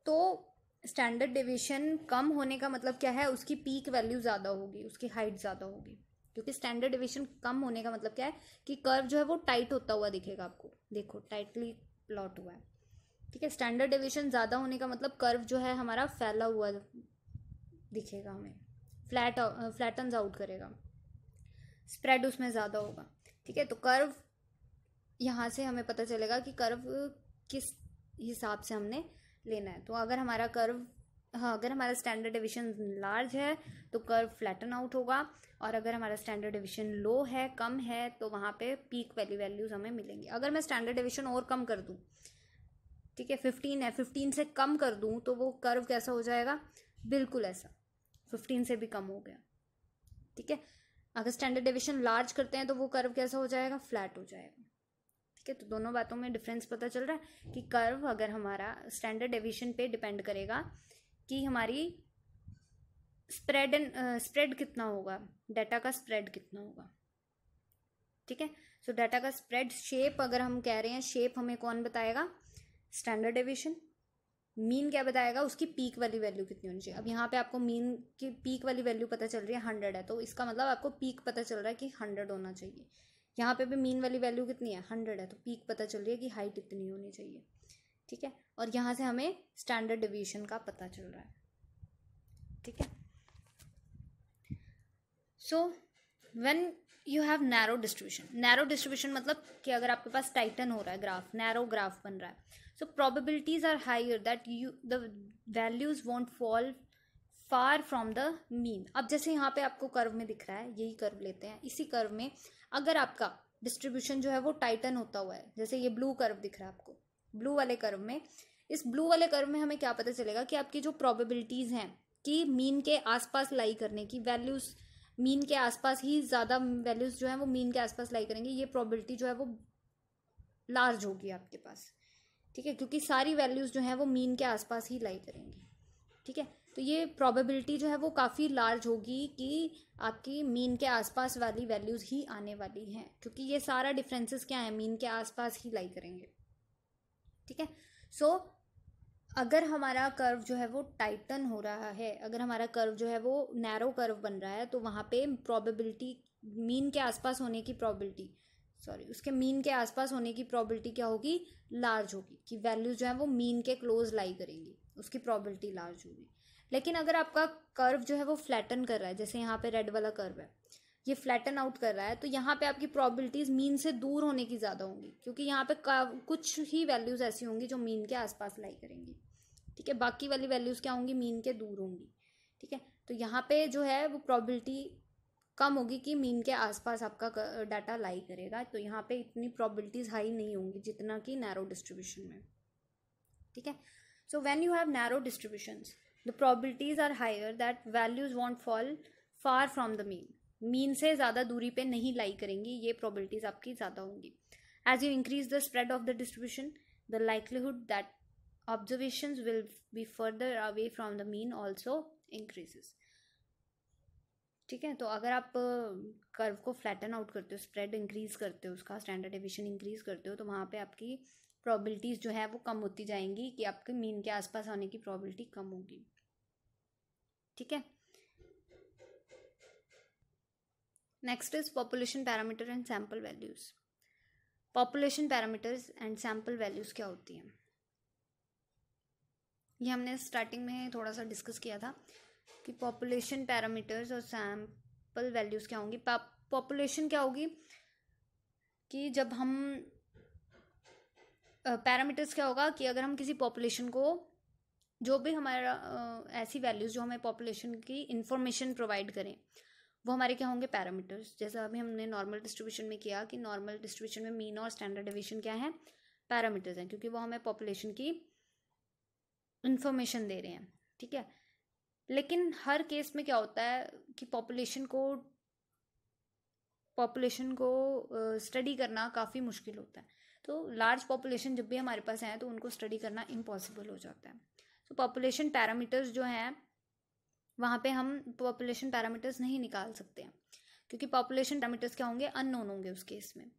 तो स्टैंडर्ड डेविएशन कम होने का मतलब क्या है, उसकी पीक वैल्यू ज़्यादा होगी, उसकी हाइट ज़्यादा होगी। क्योंकि स्टैंडर्ड डेविएशन कम होने का मतलब क्या है कि कर्व जो है वो टाइट होता हुआ दिखेगा आपको। देखो टाइटली प्लॉट हुआ है। ठीक है, स्टैंडर्ड डेविएशन ज़्यादा होने का मतलब कर्व जो है हमारा फैला हुआ दिखेगा, हमें फ्लैटन्स आउट करेगा, स्प्रेड उसमें ज़्यादा होगा। ठीक है, तो कर्व यहाँ से हमें पता चलेगा कि कर्व किस हिसाब से हमने लेना है। तो अगर हमारा कर्व, हाँ, अगर हमारा स्टैंडर्ड डेविएशन लार्ज है तो कर्व फ्लैटन आउट होगा, और अगर हमारा स्टैंडर्ड डेविएशन लो है, कम है, तो वहाँ पे पीक वैल्यूज हमें मिलेंगी। अगर मैं स्टैंडर्ड डेविएशन और कम कर दूँ, ठीक है 15 है, 15 से कम कर दूँ तो वो कर्व कैसा हो जाएगा, बिल्कुल ऐसा 15 से भी कम हो गया। ठीक है, अगर स्टैंडर्ड डेविएशन लार्ज करते हैं तो वो कर्व कैसा हो जाएगा, फ्लैट हो जाएगा। ठीक है, तो दोनों बातों में डिफरेंस पता चल रहा है कि कर्व अगर हमारा स्टैंडर्ड डेविएशन पे डिपेंड करेगा कि हमारी स्प्रेड कितना होगा, डाटा का स्प्रेड कितना होगा। ठीक है, सो डाटा का स्प्रेड, शेप अगर हम कह रहे हैं, शेप हमें कौन बताएगा, स्टैंडर्ड डेविएशन। मीन क्या बताएगा, उसकी पीक वाली वैल्यू कितनी होनी चाहिए। अब यहाँ पे आपको मीन की पीक वाली वैल्यू पता चल रही है 100 है, तो इसका मतलब आपको पीक पता चल रहा है कि 100 होना चाहिए। यहाँ पे भी मीन वाली वैल्यू कितनी है, 100 है, तो पीक पता चल रही है कि हाइट इतनी होनी चाहिए। ठीक है, और यहाँ से हमें स्टैंडर्ड डेविएशन का पता चल रहा है। ठीक है, so when you have narrow distribution, narrow distribution मतलब कि अगर आपके पास टाइटन हो रहा है ग्राफ, नैरो ग्राफ बन रहा है, so probabilities are higher that you the values won't fall far from the mean. अब जैसे यहाँ पे आपको कर्व में दिख रहा है, यही कर्व लेते हैं, इसी कर्व में अगर आपका डिस्ट्रीब्यूशन जो है वो टाइटन होता हुआ है, जैसे ये ब्लू कर्व दिख रहा है आपको, ब्लू वाले कर्व में, इस ब्लू वाले कर्व में हमें क्या पता चलेगा कि आपकी जो प्रोबेबिलिटीज हैं कि मीन के आसपास लाई करने की, वैल्यूज मीन के आसपास ही ज़्यादा वैल्यूज जो है वो मीन के आसपास लाई करेंगे, ये प्रोबेबिलिटी जो है वो लार्ज होगी आपके पास, ठीक है, क्योंकि सारी वैल्यूज जो है वो मीन के आसपास ही लाई करेंगी, ठीक है। तो ये प्रोबेबिलिटी जो है वो काफ़ी लार्ज होगी कि आपकी मीन के आसपास वाली वैल्यूज ही आने वाली हैं, क्योंकि ये सारा डिफरेंसेस क्या है, मीन के आसपास ही लाई करेंगे, ठीक है। सो अगर हमारा कर्व जो है वो टाइटन हो रहा है, अगर हमारा कर्व जो है वो नैरो कर्व बन रहा है, तो वहाँ पे प्रोबेबिलिटी मीन के आसपास होने की प्रोबेबिलिटी, सॉरी, उसके मीन के आसपास होने की प्रोबेबिलिटी क्या होगी, लार्ज होगी, कि वैल्यूज जो है वो मीन के क्लोज लाई करेंगी, उसकी प्रोबेबिलिटी लार्ज होगी। लेकिन अगर आपका कर्व जो है वो फ्लैटन कर रहा है, जैसे यहाँ पे रेड वाला कर्व है, ये फ्लैटन आउट कर रहा है, तो यहाँ पे आपकी प्रोबेबिलिटीज मीन से दूर होने की ज़्यादा होंगी, क्योंकि यहाँ पे कुछ ही वैल्यूज ऐसी होंगी जो मीन के आसपास लाई करेंगी, ठीक है, बाकी वाली वैल्यूज क्या होंगी, मीन के दूर होंगी, ठीक है। तो यहाँ पे जो है वो प्रोबेबिलिटी कम होगी कि मीन के आसपास आपका डाटा लाई करेगा, तो यहाँ पे इतनी प्रोबेबिलिटीज हाई नहीं होंगी जितना कि नैरो डिस्ट्रीब्यूशन में, ठीक है। So when you have narrow distributions the probabilities are higher that values won't fall far from the mean, mean से ज़्यादा दूरी पे नहीं लाई करेंगी, ये प्रोबेबिलिटीज आपकी ज़्यादा होंगी। As you increase the spread of the distribution the likelihood that observations will be further away from the mean also increases, ठीक है। तो अगर आप कर्व को फ्लैटन आउट करते हो, स्प्रेड इंक्रीज करते हो, उसका स्टैंडर्ड डेविएशन इंक्रीज करते हो, तो वहाँ पे आपकी प्रोबेबिलिटीज जो है वो कम होती जाएंगी कि आपके मीन के आसपास आने की प्रोबेबिलिटी कम होगी, ठीक है। Next is population parameter and sample values. Population parameters and sample values क्या होती हैं, ये हमने स्टार्टिंग में थोड़ा सा डिस्कस किया था कि पॉपुलेशन पैरामीटर्स और सैम्पल वैल्यूज़ क्या होंगी। पॉपुलेशन क्या होगी कि जब हम पैरामीटर्स क्या होगा कि अगर हम किसी पॉपुलेशन को जो भी हमारा ऐसी वैल्यूज़ जो हमें पॉपुलेशन की इंफॉर्मेशन प्रोवाइड करें, वो हमारे क्या होंगे, पैरामीटर्स। जैसा अभी हमने नॉर्मल डिस्ट्रीब्यूशन में किया कि नॉर्मल डिस्ट्रीब्यूशन में मीन और स्टैंडर्ड डेविएशन क्या है, पैरामीटर्स हैं, क्योंकि वो हमें पॉपुलेशन की इंफॉर्मेशन दे रहे हैं, ठीक है। लेकिन हर केस में क्या होता है कि पॉपुलेशन को स्टडी करना काफ़ी मुश्किल होता है, तो लार्ज पॉपुलेशन जब भी हमारे पास है तो उनको स्टडी करना इम्पॉसिबल हो जाता है। तो पॉपुलेशन पैरामीटर्स जो हैं वहाँ पे हम पॉपुलेशन पैरामीटर्स नहीं निकाल सकते हैं, क्योंकि पॉपुलेशन पैरामीटर्स क्या होंगे, अननोन होंगे उस केस में।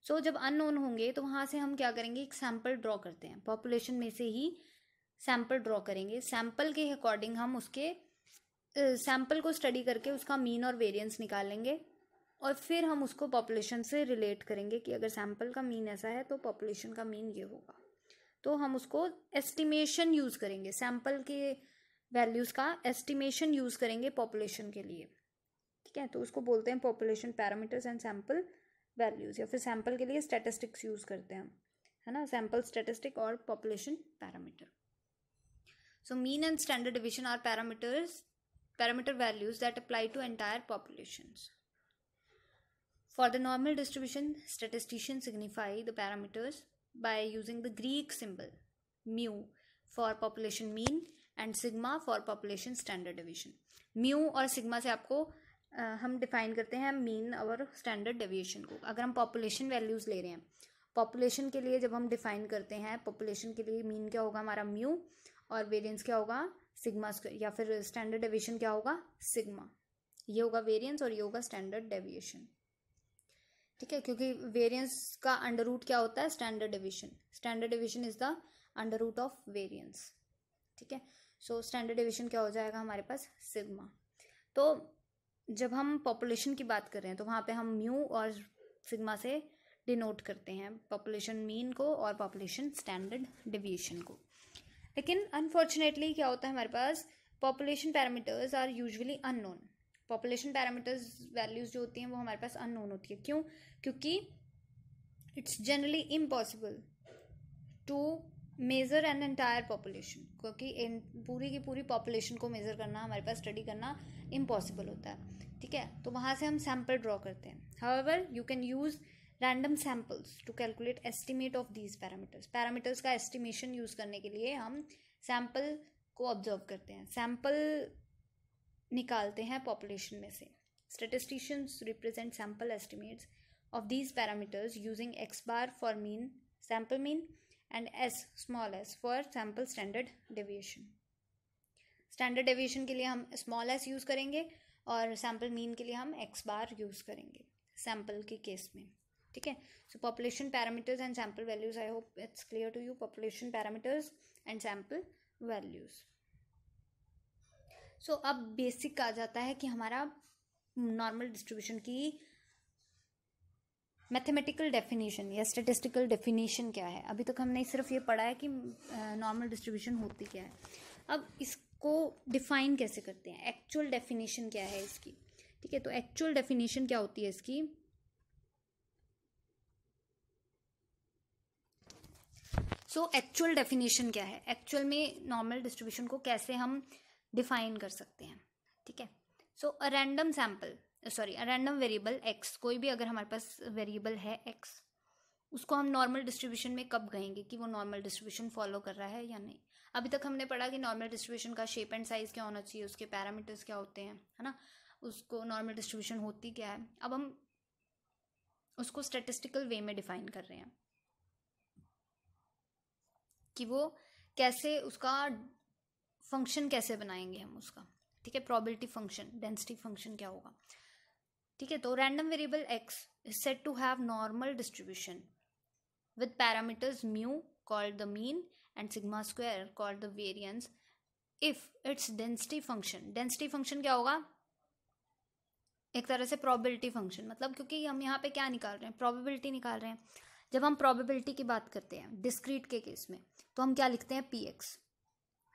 सो जब अननोन होंगे तो वहाँ से हम क्या करेंगे, एक सैम्पल ड्रॉ करते हैं, पॉपुलेशन में से ही सैम्पल ड्रॉ करेंगे, सैम्पल के अकॉर्डिंग हम उसके सैम्पल को स्टडी करके उसका मीन और वेरिएंस निकालेंगे, और फिर हम उसको पॉपुलेशन से रिलेट करेंगे कि अगर सैम्पल का मीन ऐसा है तो पॉपुलेशन का मीन ये होगा। तो हम उसको एस्टिमेशन यूज़ करेंगे, सैम्पल के वैल्यूज़ का एस्टिमेशन यूज़ करेंगे पॉपुलेशन के लिए, ठीक है। तो उसको बोलते हैं population parameters and sample values, या फिर सैम्पल के लिए स्टैटिस्टिक्स यूज़ करते हैं हम, है ना, सैम्पल स्टैटिस्टिक और population parameter. So mean and standard deviation are parameter values that apply to entire populations. For the normal distribution, statisticians signify the parameters by using the Greek symbol mu for population mean and sigma for population standard deviation. mu और sigma से आपको हम define करते हैं mean और standard deviation को। अगर हम पॉपुलेशन वैल्यूज़ ले रहे हैं, पॉपुलेशन के लिए जब हम डिफाइन करते हैं, पॉपुलेशन के लिए मीन क्या होगा हमारा म्यू, और वेरिएंस क्या होगा सिग्मा स्क्वायर, या फिर स्टैंडर्ड डेविएशन क्या होगा सिग्मा। ये होगा वेरिएंस और ये होगा स्टैंडर्ड डेविएशन, ठीक है, क्योंकि वेरिएंस का अंडर रूट क्या होता है, standard deviation. Standard deviation is the under root of variance, ठीक है। सो स्टैंडर्ड डेविएशन क्या हो जाएगा हमारे पास, सिग्मा। तो जब हम पॉपुलेशन की बात कर रहे हैं तो वहाँ पे हम म्यू और सिग्मा से डिनोट करते हैं पॉपुलेशन मीन को और पॉपुलेशन स्टैंडर्ड डेविएशन को। लेकिन अनफॉर्चुनेटली क्या होता है हमारे पास, population parameters are usually unknown. Population parameters values जो होती हैं वो हमारे पास अननोन होती है। क्यों? क्योंकि it's generally impossible to measure an entire population, क्योंकि पूरी की पूरी पॉपुलेशन को मेज़र करना, हमारे पास स्टडी करना इम्पॉसिबल होता है, ठीक है। तो वहाँ से हम सैम्पल ड्रॉ करते हैं। However you can use random samples to calculate estimate of these parameters. Parameters का एस्टिमेशन यूज़ करने के लिए हम सैम्पल को ऑब्जर्व करते हैं, सैम्पल निकालते हैं पॉपुलेशन में से। Statisticians represent sample estimates of these parameters using x bar for mean, sample mean, and s small s for sample standard deviation। Standard deviation के लिए हम स्मॉल s यूज़ करेंगे और सैम्पल मीन के लिए हम x बार यूज़ करेंगे sample के केस में, ठीक है। So population parameters and sample values, I hope it's clear to you. Population parameters and sample values. So अब बेसिक आ जाता है कि हमारा नॉर्मल डिस्ट्रीब्यूशन की मैथमेटिकल डेफिनेशन या स्टैटिस्टिकल डेफिनेशन क्या है। अभी तक हमने सिर्फ ये पढ़ा है कि नॉर्मल डिस्ट्रीब्यूशन होती क्या है। अब इसको डिफाइन कैसे करते हैं, एक्चुअल डेफिनेशन क्या है इसकी, ठीक है। तो एक्चुअल डेफिनेशन क्या होती है इसकी, सो एक्चुअल डेफिनेशन क्या है, एक्चुअल में नॉर्मल डिस्ट्रीब्यूशन को कैसे हम डिफाइन कर सकते हैं, ठीक है। So a random sample, sorry a random variable x, कोई भी अगर हमारे पास वेरिएबल है एक्स, उसको हम नॉर्मल डिस्ट्रीब्यूशन में कब कहेंगे कि वो नॉर्मल डिस्ट्रीब्यूशन फॉलो कर रहा है या नहीं। अभी तक हमने पढ़ा कि नॉर्मल डिस्ट्रीब्यूशन का शेप एंड साइज क्या होना चाहिए, उसके पैरामीटर्स क्या होते हैं, है ना, उसको नॉर्मल डिस्ट्रीब्यूशन होती क्या है। अब हम उसको स्टैटिस्टिकल वे में डिफाइन कर रहे हैं कि वो कैसे, उसका फंक्शन कैसे बनाएंगे हम उसका, ठीक है। प्रोबेबिलिटी फंक्शन, डेंसिटी फंक्शन क्या होगा, ठीक है। तो random variable x is said to have normal distribution with parameters mu called the mean and sigma square called the variance if its density function, density function क्या होगा, एक तरह से प्रोबेबिलिटी फंक्शन, मतलब क्योंकि हम यहाँ पे क्या निकाल रहे हैं, प्रोबेबिलिटी निकाल रहे हैं। जब हम प्रोबेबिलिटी की बात करते हैं डिस्क्रीट के केस में, तो हम क्या लिखते हैं, px,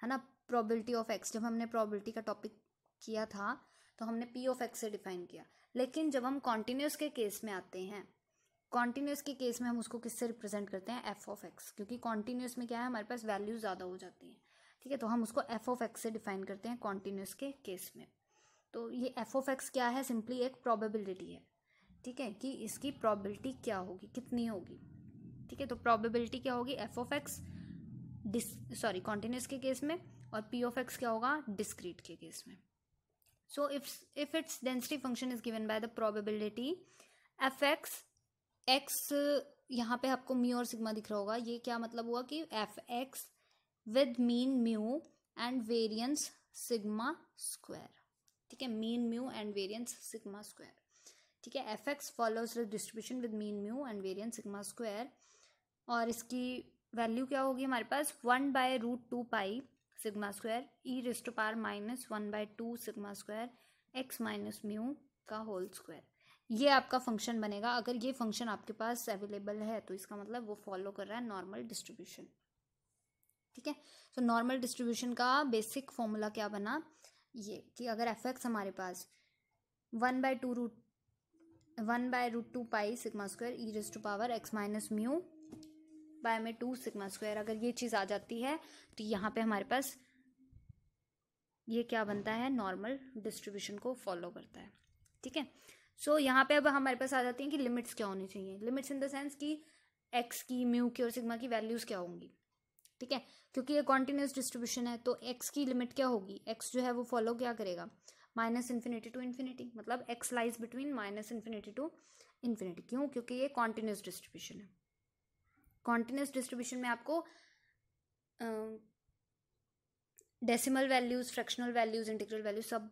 है ना, प्रोबेबिलिटी ऑफ x। जब हमने प्रोबेबिलिटी का टॉपिक किया था तो हमने p ऑफ x से डिफाइन किया। लेकिन जब हम कॉन्टिन्यूस के केस में आते हैं, कॉन्टिन्यूस के केस में हम उसको किससे रिप्रेजेंट करते हैं, f ऑफ x, क्योंकि कॉन्टिन्यूस में क्या है, हमारे पास वैल्यू ज़्यादा हो जाती है, ठीक है। तो हम उसको f ऑफ x से डिफाइन करते हैं कॉन्टिन्यूस के केस में। तो ये f ऑफ x क्या है, सिंपली एक प्रोबेबिलिटी है, ठीक है, कि इसकी प्रोबेबिलिटी क्या होगी, कितनी होगी, ठीक है। तो प्रोबेबिलिटी क्या होगी, f of x sorry continuous के केस में, और p ऑफ x क्या होगा, डिस्क्रीट के केस में। So if its density function is given by the probability F x, x यहाँ पे आपको म्यू और सिग्मा दिख रहा होगा, ये क्या मतलब हुआ कि F X with mean mu and variance sigma square, ठीक है, mean mu and variance sigma square, ठीक है। F X follows the distribution with mean mu and variance sigma square, और इसकी वैल्यू क्या होगी हमारे पास, 1/√2 sigma square e raise to power -1/2 sigma square X minus mu का होल स्क्वायर। ये आपका फंक्शन बनेगा। अगर ये फंक्शन आपके पास अवेलेबल है तो इसका मतलब वो फॉलो कर रहा है नॉर्मल डिस्ट्रीब्यूशन, ठीक है। तो नॉर्मल डिस्ट्रीब्यूशन का बेसिक फॉर्मूला क्या बना, ये कि अगर एफ एक्स हमारे पास 1/√2 sigma square e raise to power X minus mu by में 2 सिग्मा स्क्वायर, अगर ये चीज़ आ जाती है तो यहाँ पे हमारे पास ये क्या बनता है, नॉर्मल डिस्ट्रीब्यूशन को फॉलो करता है, ठीक है। सो यहाँ पे अब हमारे पास आ जाती हैं कि लिमिट्स क्या होनी चाहिए, लिमिट्स इन द सेंस कि एक्स की, म्यू की और सिग्मा की वैल्यूज़ क्या होंगी, ठीक है। क्योंकि ये कॉन्टिन्यूस डिस्ट्रीब्यूशन है तो एक्स की लिमिट क्या होगी, एक्स जो है वो फॉलो क्या करेगा, -∞ टू इन्फिनिटी, मतलब X lies between -∞ to infinity. क्यों, क्योंकि ये कॉन्टिन्यूस डिस्ट्रीब्यूशन है। कॉन्टिन्यूस डिस्ट्रीब्यूशन में आपको decimal values, fractional values, integral values सब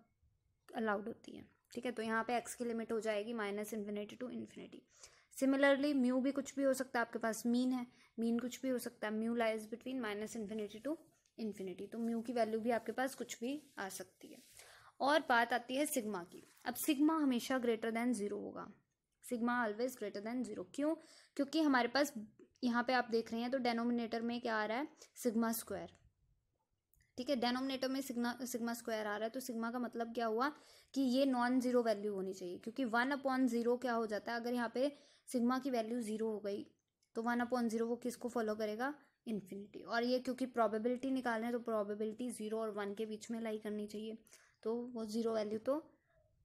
अलाउड होती हैं, ठीक है। तो यहाँ पे एक्स की लिमिट हो जाएगी -∞ टू इन्फिनिटी। सिमिलरली म्यू भी कुछ भी हो सकता है, आपके पास मीन है, मीन कुछ भी हो सकता है, mu lies between -∞ to infinity, तो म्यू की वैल्यू भी आपके पास कुछ भी आ सकती है। और बात आती है सिग्मा की। अब सिग्मा हमेशा ग्रेटर देन 0 होगा, सिग्मा ऑलवेज ग्रेटर देन 0। क्यों, क्योंकि हमारे पास यहाँ पे आप देख रहे हैं तो डेनोमिनेटर में क्या आ रहा है, सिग्मा स्क्वायर, ठीक है। डेनोमिनेटर में सिग्मा स्क्वायर आ रहा है, तो सिग्मा का मतलब क्या हुआ कि ये नॉन जीरो वैल्यू होनी चाहिए, क्योंकि 1/0 क्या हो जाता है, अगर यहाँ पे सिग्मा की वैल्यू 0 हो गई तो 1/0 वो किसको फॉलो करेगा, इन्फिनिटी। और ये क्योंकि प्रोबेबिलिटी निकालना है तो प्रोबेबिलिटी 0 और 1 के बीच में लाई करनी चाहिए, तो वो 0 वैल्यू तो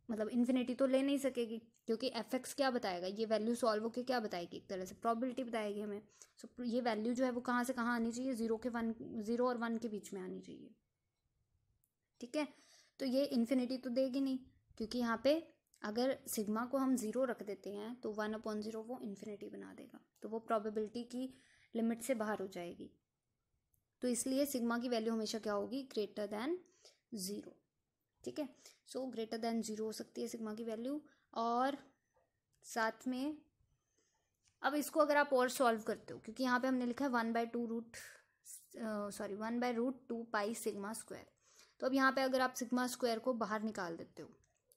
मतलब इन्फिनिटी तो ले नहीं सकेगी, क्योंकि एफ एक्स क्या बताएगा, ये वैल्यू सॉल्व होकर क्या बताएगी, एक तरह से प्रोबेबिलिटी बताएगी हमें। सो ये वैल्यू जो है वो कहाँ से कहाँ आनी चाहिए, 0 और 1 के बीच में आनी चाहिए। ठीक है, तो ये इन्फिनिटी तो देगी नहीं, क्योंकि यहाँ पे अगर सिग्मा को हम 0 रख देते हैं तो 1/0 वो इन्फिनिटी बना देगा, तो वो प्रोबेबिलिटी की लिमिट से बाहर हो जाएगी। तो इसलिए सिग्मा की वैल्यू हमेशा क्या होगी, ग्रेटर देन 0। ठीक है, सो ग्रेटर देन 0 हो सकती है सिग्मा की वैल्यू। और साथ में अब इसको अगर आप और सॉल्व करते हो, क्योंकि यहाँ पे हमने लिखा है 1/√2 पाई सिग्मा स्क्वायर, तो अब यहाँ पे अगर आप सिग्मा स्क्वायर को बाहर निकाल देते हो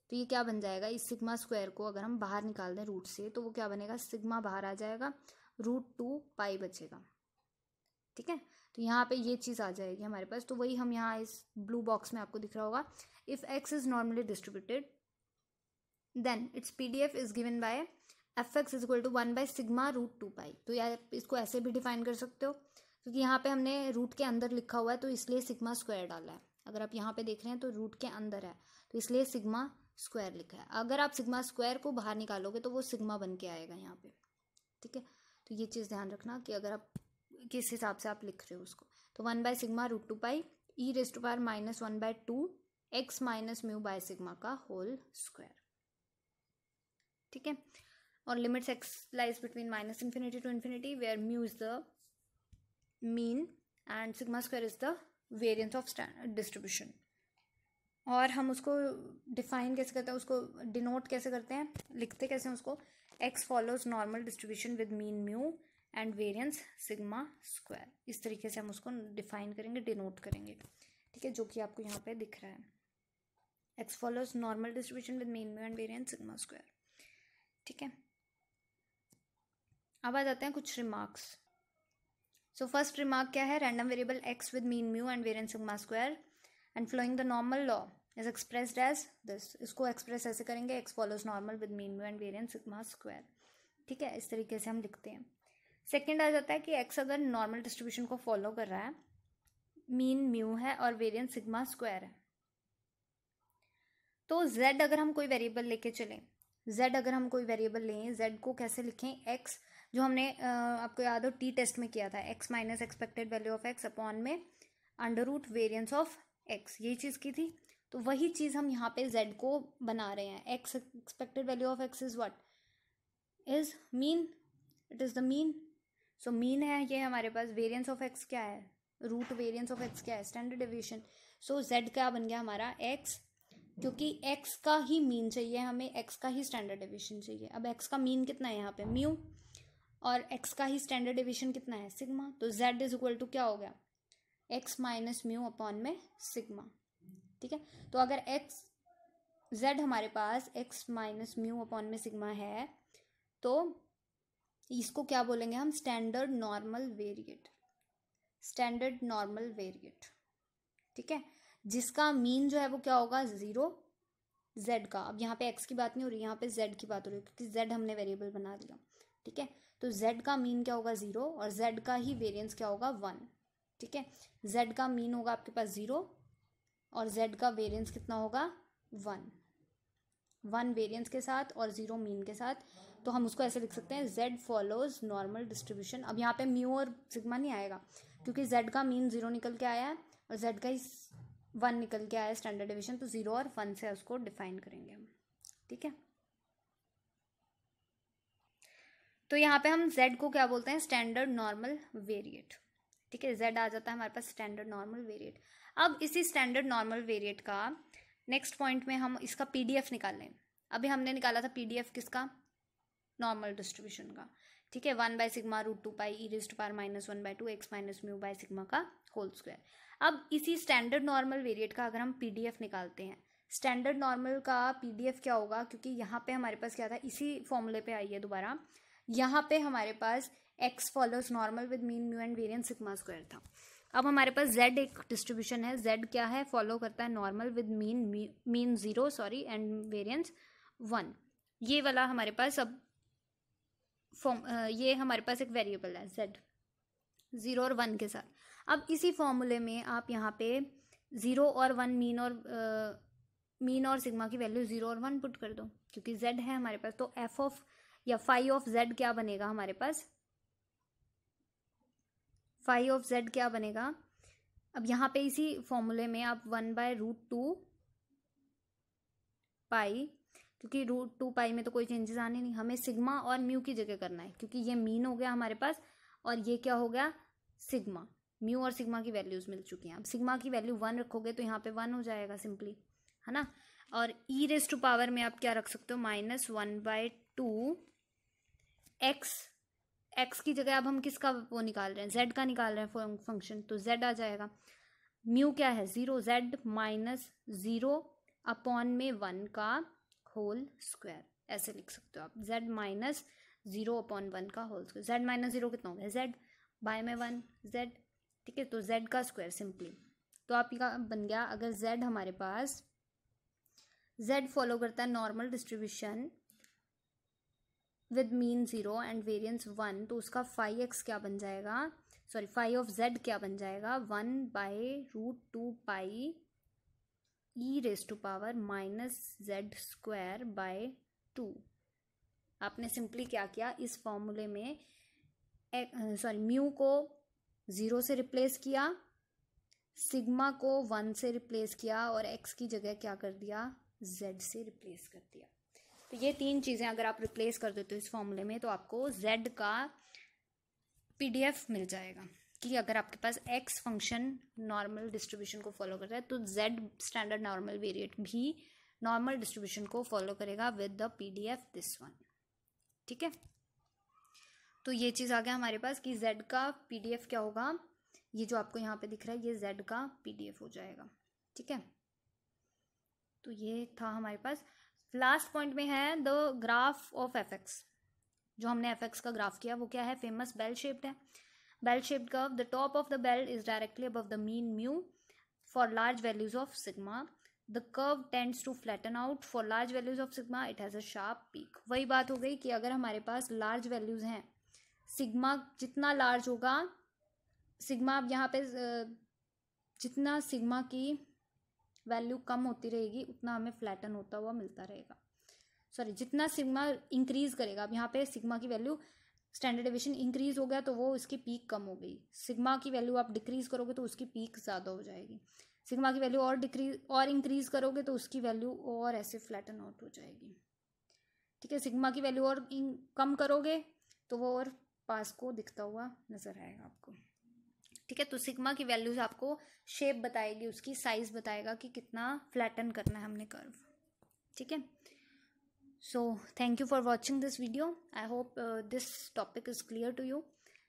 तो ये क्या बन जाएगा, इस सिग्मा स्क्वायर को अगर हम बाहर निकाल दें रूट से तो वो क्या बनेगा, सिग्मा बाहर आ जाएगा, √2 पाई बचेगा। ठीक है, तो यहाँ पे ये चीज़ आ जाएगी हमारे पास। तो वही हम यहाँ इस ब्लू बॉक्स में आपको दिख रहा होगा, if x is normally distributed then its PDF is given by fx is equal to 1/σ√2 pi. तो यार इसको ऐसे भी डिफाइन कर सकते हो, क्योंकि यहाँ पे हमने रूट के अंदर लिखा हुआ है तो इसलिए सिग्मा स्क्वायर डाला है। अगर आप यहाँ पे देख रहे हैं तो रूट के अंदर है तो इसलिए सिग्मा स्क्वायर लिखा है। अगर आप सिग्मा स्क्वायर को बाहर निकालोगे तो वो सिग्मा बन के आएगा यहाँ पे। ठीक है, तो ये चीज़ ध्यान रखना कि अगर आप किस हिसाब से आप लिख रहे हो उसको, तो 1/σ√2 pi e⁻−1/2 x minus mu by sigma का होल स्क्वायर। ठीक है, और limits x lies between -∞ to ∞, where mu is the mean and sigma square is the variance of distribution. और हम उसको डिफाइन कैसे करते हैं, उसको डिनोट कैसे करते हैं, लिखते कैसे हैं उसको, x follows normal distribution with mean mu and variance sigma square. इस तरीके से हम उसको डिफाइन करेंगे, डिनोट करेंगे। ठीक है, जो कि आपको यहाँ पे दिख रहा है, x follows normal distribution with mean mu and variance sigma square. ठीक है, अब आ जाते हैं कुछ रिमार्क्स। सो फर्स्ट रिमार्क क्या है, random variable x with mean mu and variance sigma square and following the normal law is expressed as this. इसको express ऐसे करेंगे, x follows normal with mean mu and variance sigma square. ठीक है, इस तरीके से हम लिखते हैं। सेकेंड आ जाता है कि x अगर नॉर्मल डिस्ट्रीब्यूशन को फॉलो कर रहा है, मीन म्यू है और वेरिएंस सिग्मा स्क्वायर है, तो z अगर हम कोई वेरिएबल लेके चलें, z अगर हम कोई वेरिएबल लें, z को कैसे लिखें, x जो हमने आपको याद हो टी टेस्ट में किया था, x minus expected value of x upon में under root variance of x, यही चीज़ की थी। तो वही चीज़ हम यहाँ पे z को बना रहे हैं। x expected value of x is what, is mean, it is the mean. So mean है ये हमारे पास, वेरिएंस ऑफ x क्या है, रूट वेरिएंस ऑफ x क्या है, स्टैंडर्ड डेविएशन। सो z क्या बन गया हमारा, x, क्योंकि x का ही मीन चाहिए हमें, x का ही स्टैंडर्ड डेविएशन चाहिए। अब x का मीन कितना है यहाँ पे, म्यू, और x का ही स्टैंडर्ड डेविएशन कितना है, सिग्मा। तो z इज इक्वल टू क्या हो गया, x माइनस म्यू अपॉन में सिग्मा। ठीक है, तो अगर z हमारे पास x माइनस म्यू अपॉन में सिग्मा है तो इसको क्या बोलेंगे हम, standard normal variate, standard normal variate. ठीक है, जिसका मीन जो है वो क्या होगा, 0, z का। अब यहाँ पे x की बात नहीं हो रही, यहाँ पे z की बात हो रही है, क्योंकि z हमने वेरिएबल बना लिया। ठीक है, तो z का मीन क्या होगा, 0, और z का ही वेरिएंस क्या होगा, 1। ठीक है, z का मीन होगा आपके पास 0 और z का वेरिएंस कितना होगा, 1 वेरिएंस के साथ और 0 मीन के साथ। तो हम उसको ऐसे लिख सकते हैं, z फॉलोज नॉर्मल डिस्ट्रीब्यूशन। अब यहाँ पे म्यू और सिग्मा नहीं आएगा, क्योंकि z का मीन 0 निकल के आया है और z का ही 1 निकल के आया है स्टैंडर्ड डेविएशन, तो 0 और 1 से उसको डिफाइन करेंगे हम। ठीक है, तो यहाँ पे हम z को क्या बोलते हैं, स्टैंडर्ड नॉर्मल वेरिएट। ठीक है, z आ जाता है हमारे पास स्टैंडर्ड नॉर्मल वेरिएट। अब इसी स्टैंडर्ड नॉर्मल वेरिएट का नेक्स्ट पॉइंट में हम इसका PDF निकाल लें। अभी हमने निकाला था PDF किसका, नॉर्मल डिस्ट्रीब्यूशन का। ठीक है, 1/σ√2 pi e⁻−1/2 x minus mu by sigma का होल स्क्वायर। अब इसी स्टैंडर्ड नॉर्मल वेरिएट का अगर हम PDF निकालते हैं, स्टैंडर्ड नॉर्मल का PDF क्या होगा, क्योंकि यहाँ पे हमारे पास क्या था, इसी फॉर्मूले पे आई है दोबारा, यहाँ पे हमारे पास x follows normal with mean mu and variance sigma square था। अब हमारे पास z एक डिस्ट्रीब्यूशन है, z क्या है, फॉलो करता है normal with mean 0 and variance 1। ये वाला हमारे पास अब ये हमारे पास एक वेरिएबल है z। 0 और 1 के साथ। अब इसी फॉर्मूले में आप यहाँ पे 0 और 1 मीन और सिग्मा की वैल्यू 0 और 1 पुट कर दो, क्योंकि z है हमारे पास। तो f ऑफ या फाई ऑफ z क्या बनेगा हमारे पास, फाई ऑफ z क्या बनेगा। अब यहाँ पे इसी फॉर्मूले में आप 1/√2 पाई, क्योंकि √2 में तो कोई चेंजेस आने नहीं, हमें सिग्मा और म्यू की जगह करना है, क्योंकि ये मीन हो गया हमारे पास और ये क्या हो गया सिग्मा। म्यू और सिग्मा की वैल्यूज मिल चुकी हैं। अब सिग्मा की वैल्यू 1 रखोगे तो यहाँ पे 1 हो जाएगा सिंपली, है ना। और e⁻² में आप क्या रख सकते हो, -1/2 x की जगह अब हम किसका वो निकाल रहे हैं, z का निकाल रहे हैं फंक्शन, तो z आ जाएगा। म्यू क्या है 0, z -0/1 का होल स्क्वायर, ऐसे लिख सकते हो आप, z -0/1 का होल स्क्वायर। z -0 कितना हो गया, z बाय में 1 z, ठीक है। तो z का स्क्वायर सिंपली, तो आपका बन गया, अगर z हमारे पास z फॉलो करता है normal distribution with mean 0 and variance 1, तो उसका फाई एक्स क्या बन जाएगा, सॉरी फाई ऑफ z क्या बन जाएगा, 1/√2 पाई e⁻−z²/2। आपने सिंपली क्या किया, इस फॉर्मूले में म्यू को 0 से रिप्लेस किया, सिग्मा को 1 से रिप्लेस किया और x की जगह क्या कर दिया, z से रिप्लेस कर दिया। तो ये 3 चीज़ें अगर आप रिप्लेस कर देते हो इस फॉर्मूले में, तो आपको z का PDF मिल जाएगा कि अगर आपके पास x फंक्शन नॉर्मल डिस्ट्रीब्यूशन को फॉलो करता है तो z स्टैंडर्ड नॉर्मल वेरिएट भी नॉर्मल डिस्ट्रीब्यूशन को फॉलो करेगा with the PDF this one, ठीक है। तो ये चीज़ आ गया हमारे पास कि z का PDF क्या होगा, ये जो आपको यहाँ पे दिख रहा है ये z का PDF हो जाएगा, ठीक है। तो ये था हमारे पास। लास्ट पॉइंट में है द ग्राफ ऑफ fx, जो हमने fx का ग्राफ किया वो क्या है, फेमस बेल शेप्ड है। Bell shaped curve, the top of the bell is directly above the mean mu for large values of sigma, the curve tends to flatten out for large values of sigma, it has a sharp peak. वही बात हो गई कि अगर हमारे पास large values हैं, sigma जितना लार्ज होगा, सिग्मा अब यहाँ पे जितना सिग्मा की वैल्यू कम होती रहेगी उतना हमें फ्लैटन होता हुआ मिलता रहेगा, सॉरी जितना सिग्मा इंक्रीज करेगा, अब यहाँ पे सिग्मा की वैल्यू स्टैंडर्ड डेविएशन इंक्रीज हो गया तो वो उसकी पीक कम हो गई, सिग्मा की वैल्यू आप डिक्रीज करोगे तो उसकी पीक ज़्यादा हो जाएगी, सिग्मा की वैल्यू और इंक्रीज करोगे तो उसकी वैल्यू और ऐसे फ्लैटन आउट हो जाएगी, ठीक है। सिग्मा की वैल्यू और कम करोगे तो वो और पास को दिखता हुआ नजर आएगा आपको, ठीक है। तो सिग्मा की वैल्यूज आपको शेप बताएगी, उसकी साइज बताएगा कि कितना फ्लैटन करना है हमने कर्व, ठीक है। So thank you for watching this video. I hope this topic is clear to you,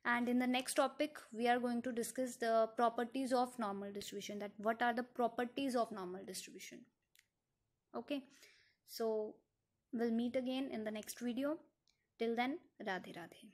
and in the next topic we are going to discuss the properties of normal distribution, that what are the properties of normal distribution. Okay, so we'll meet again in the next video. Till then, Radhe Radhe.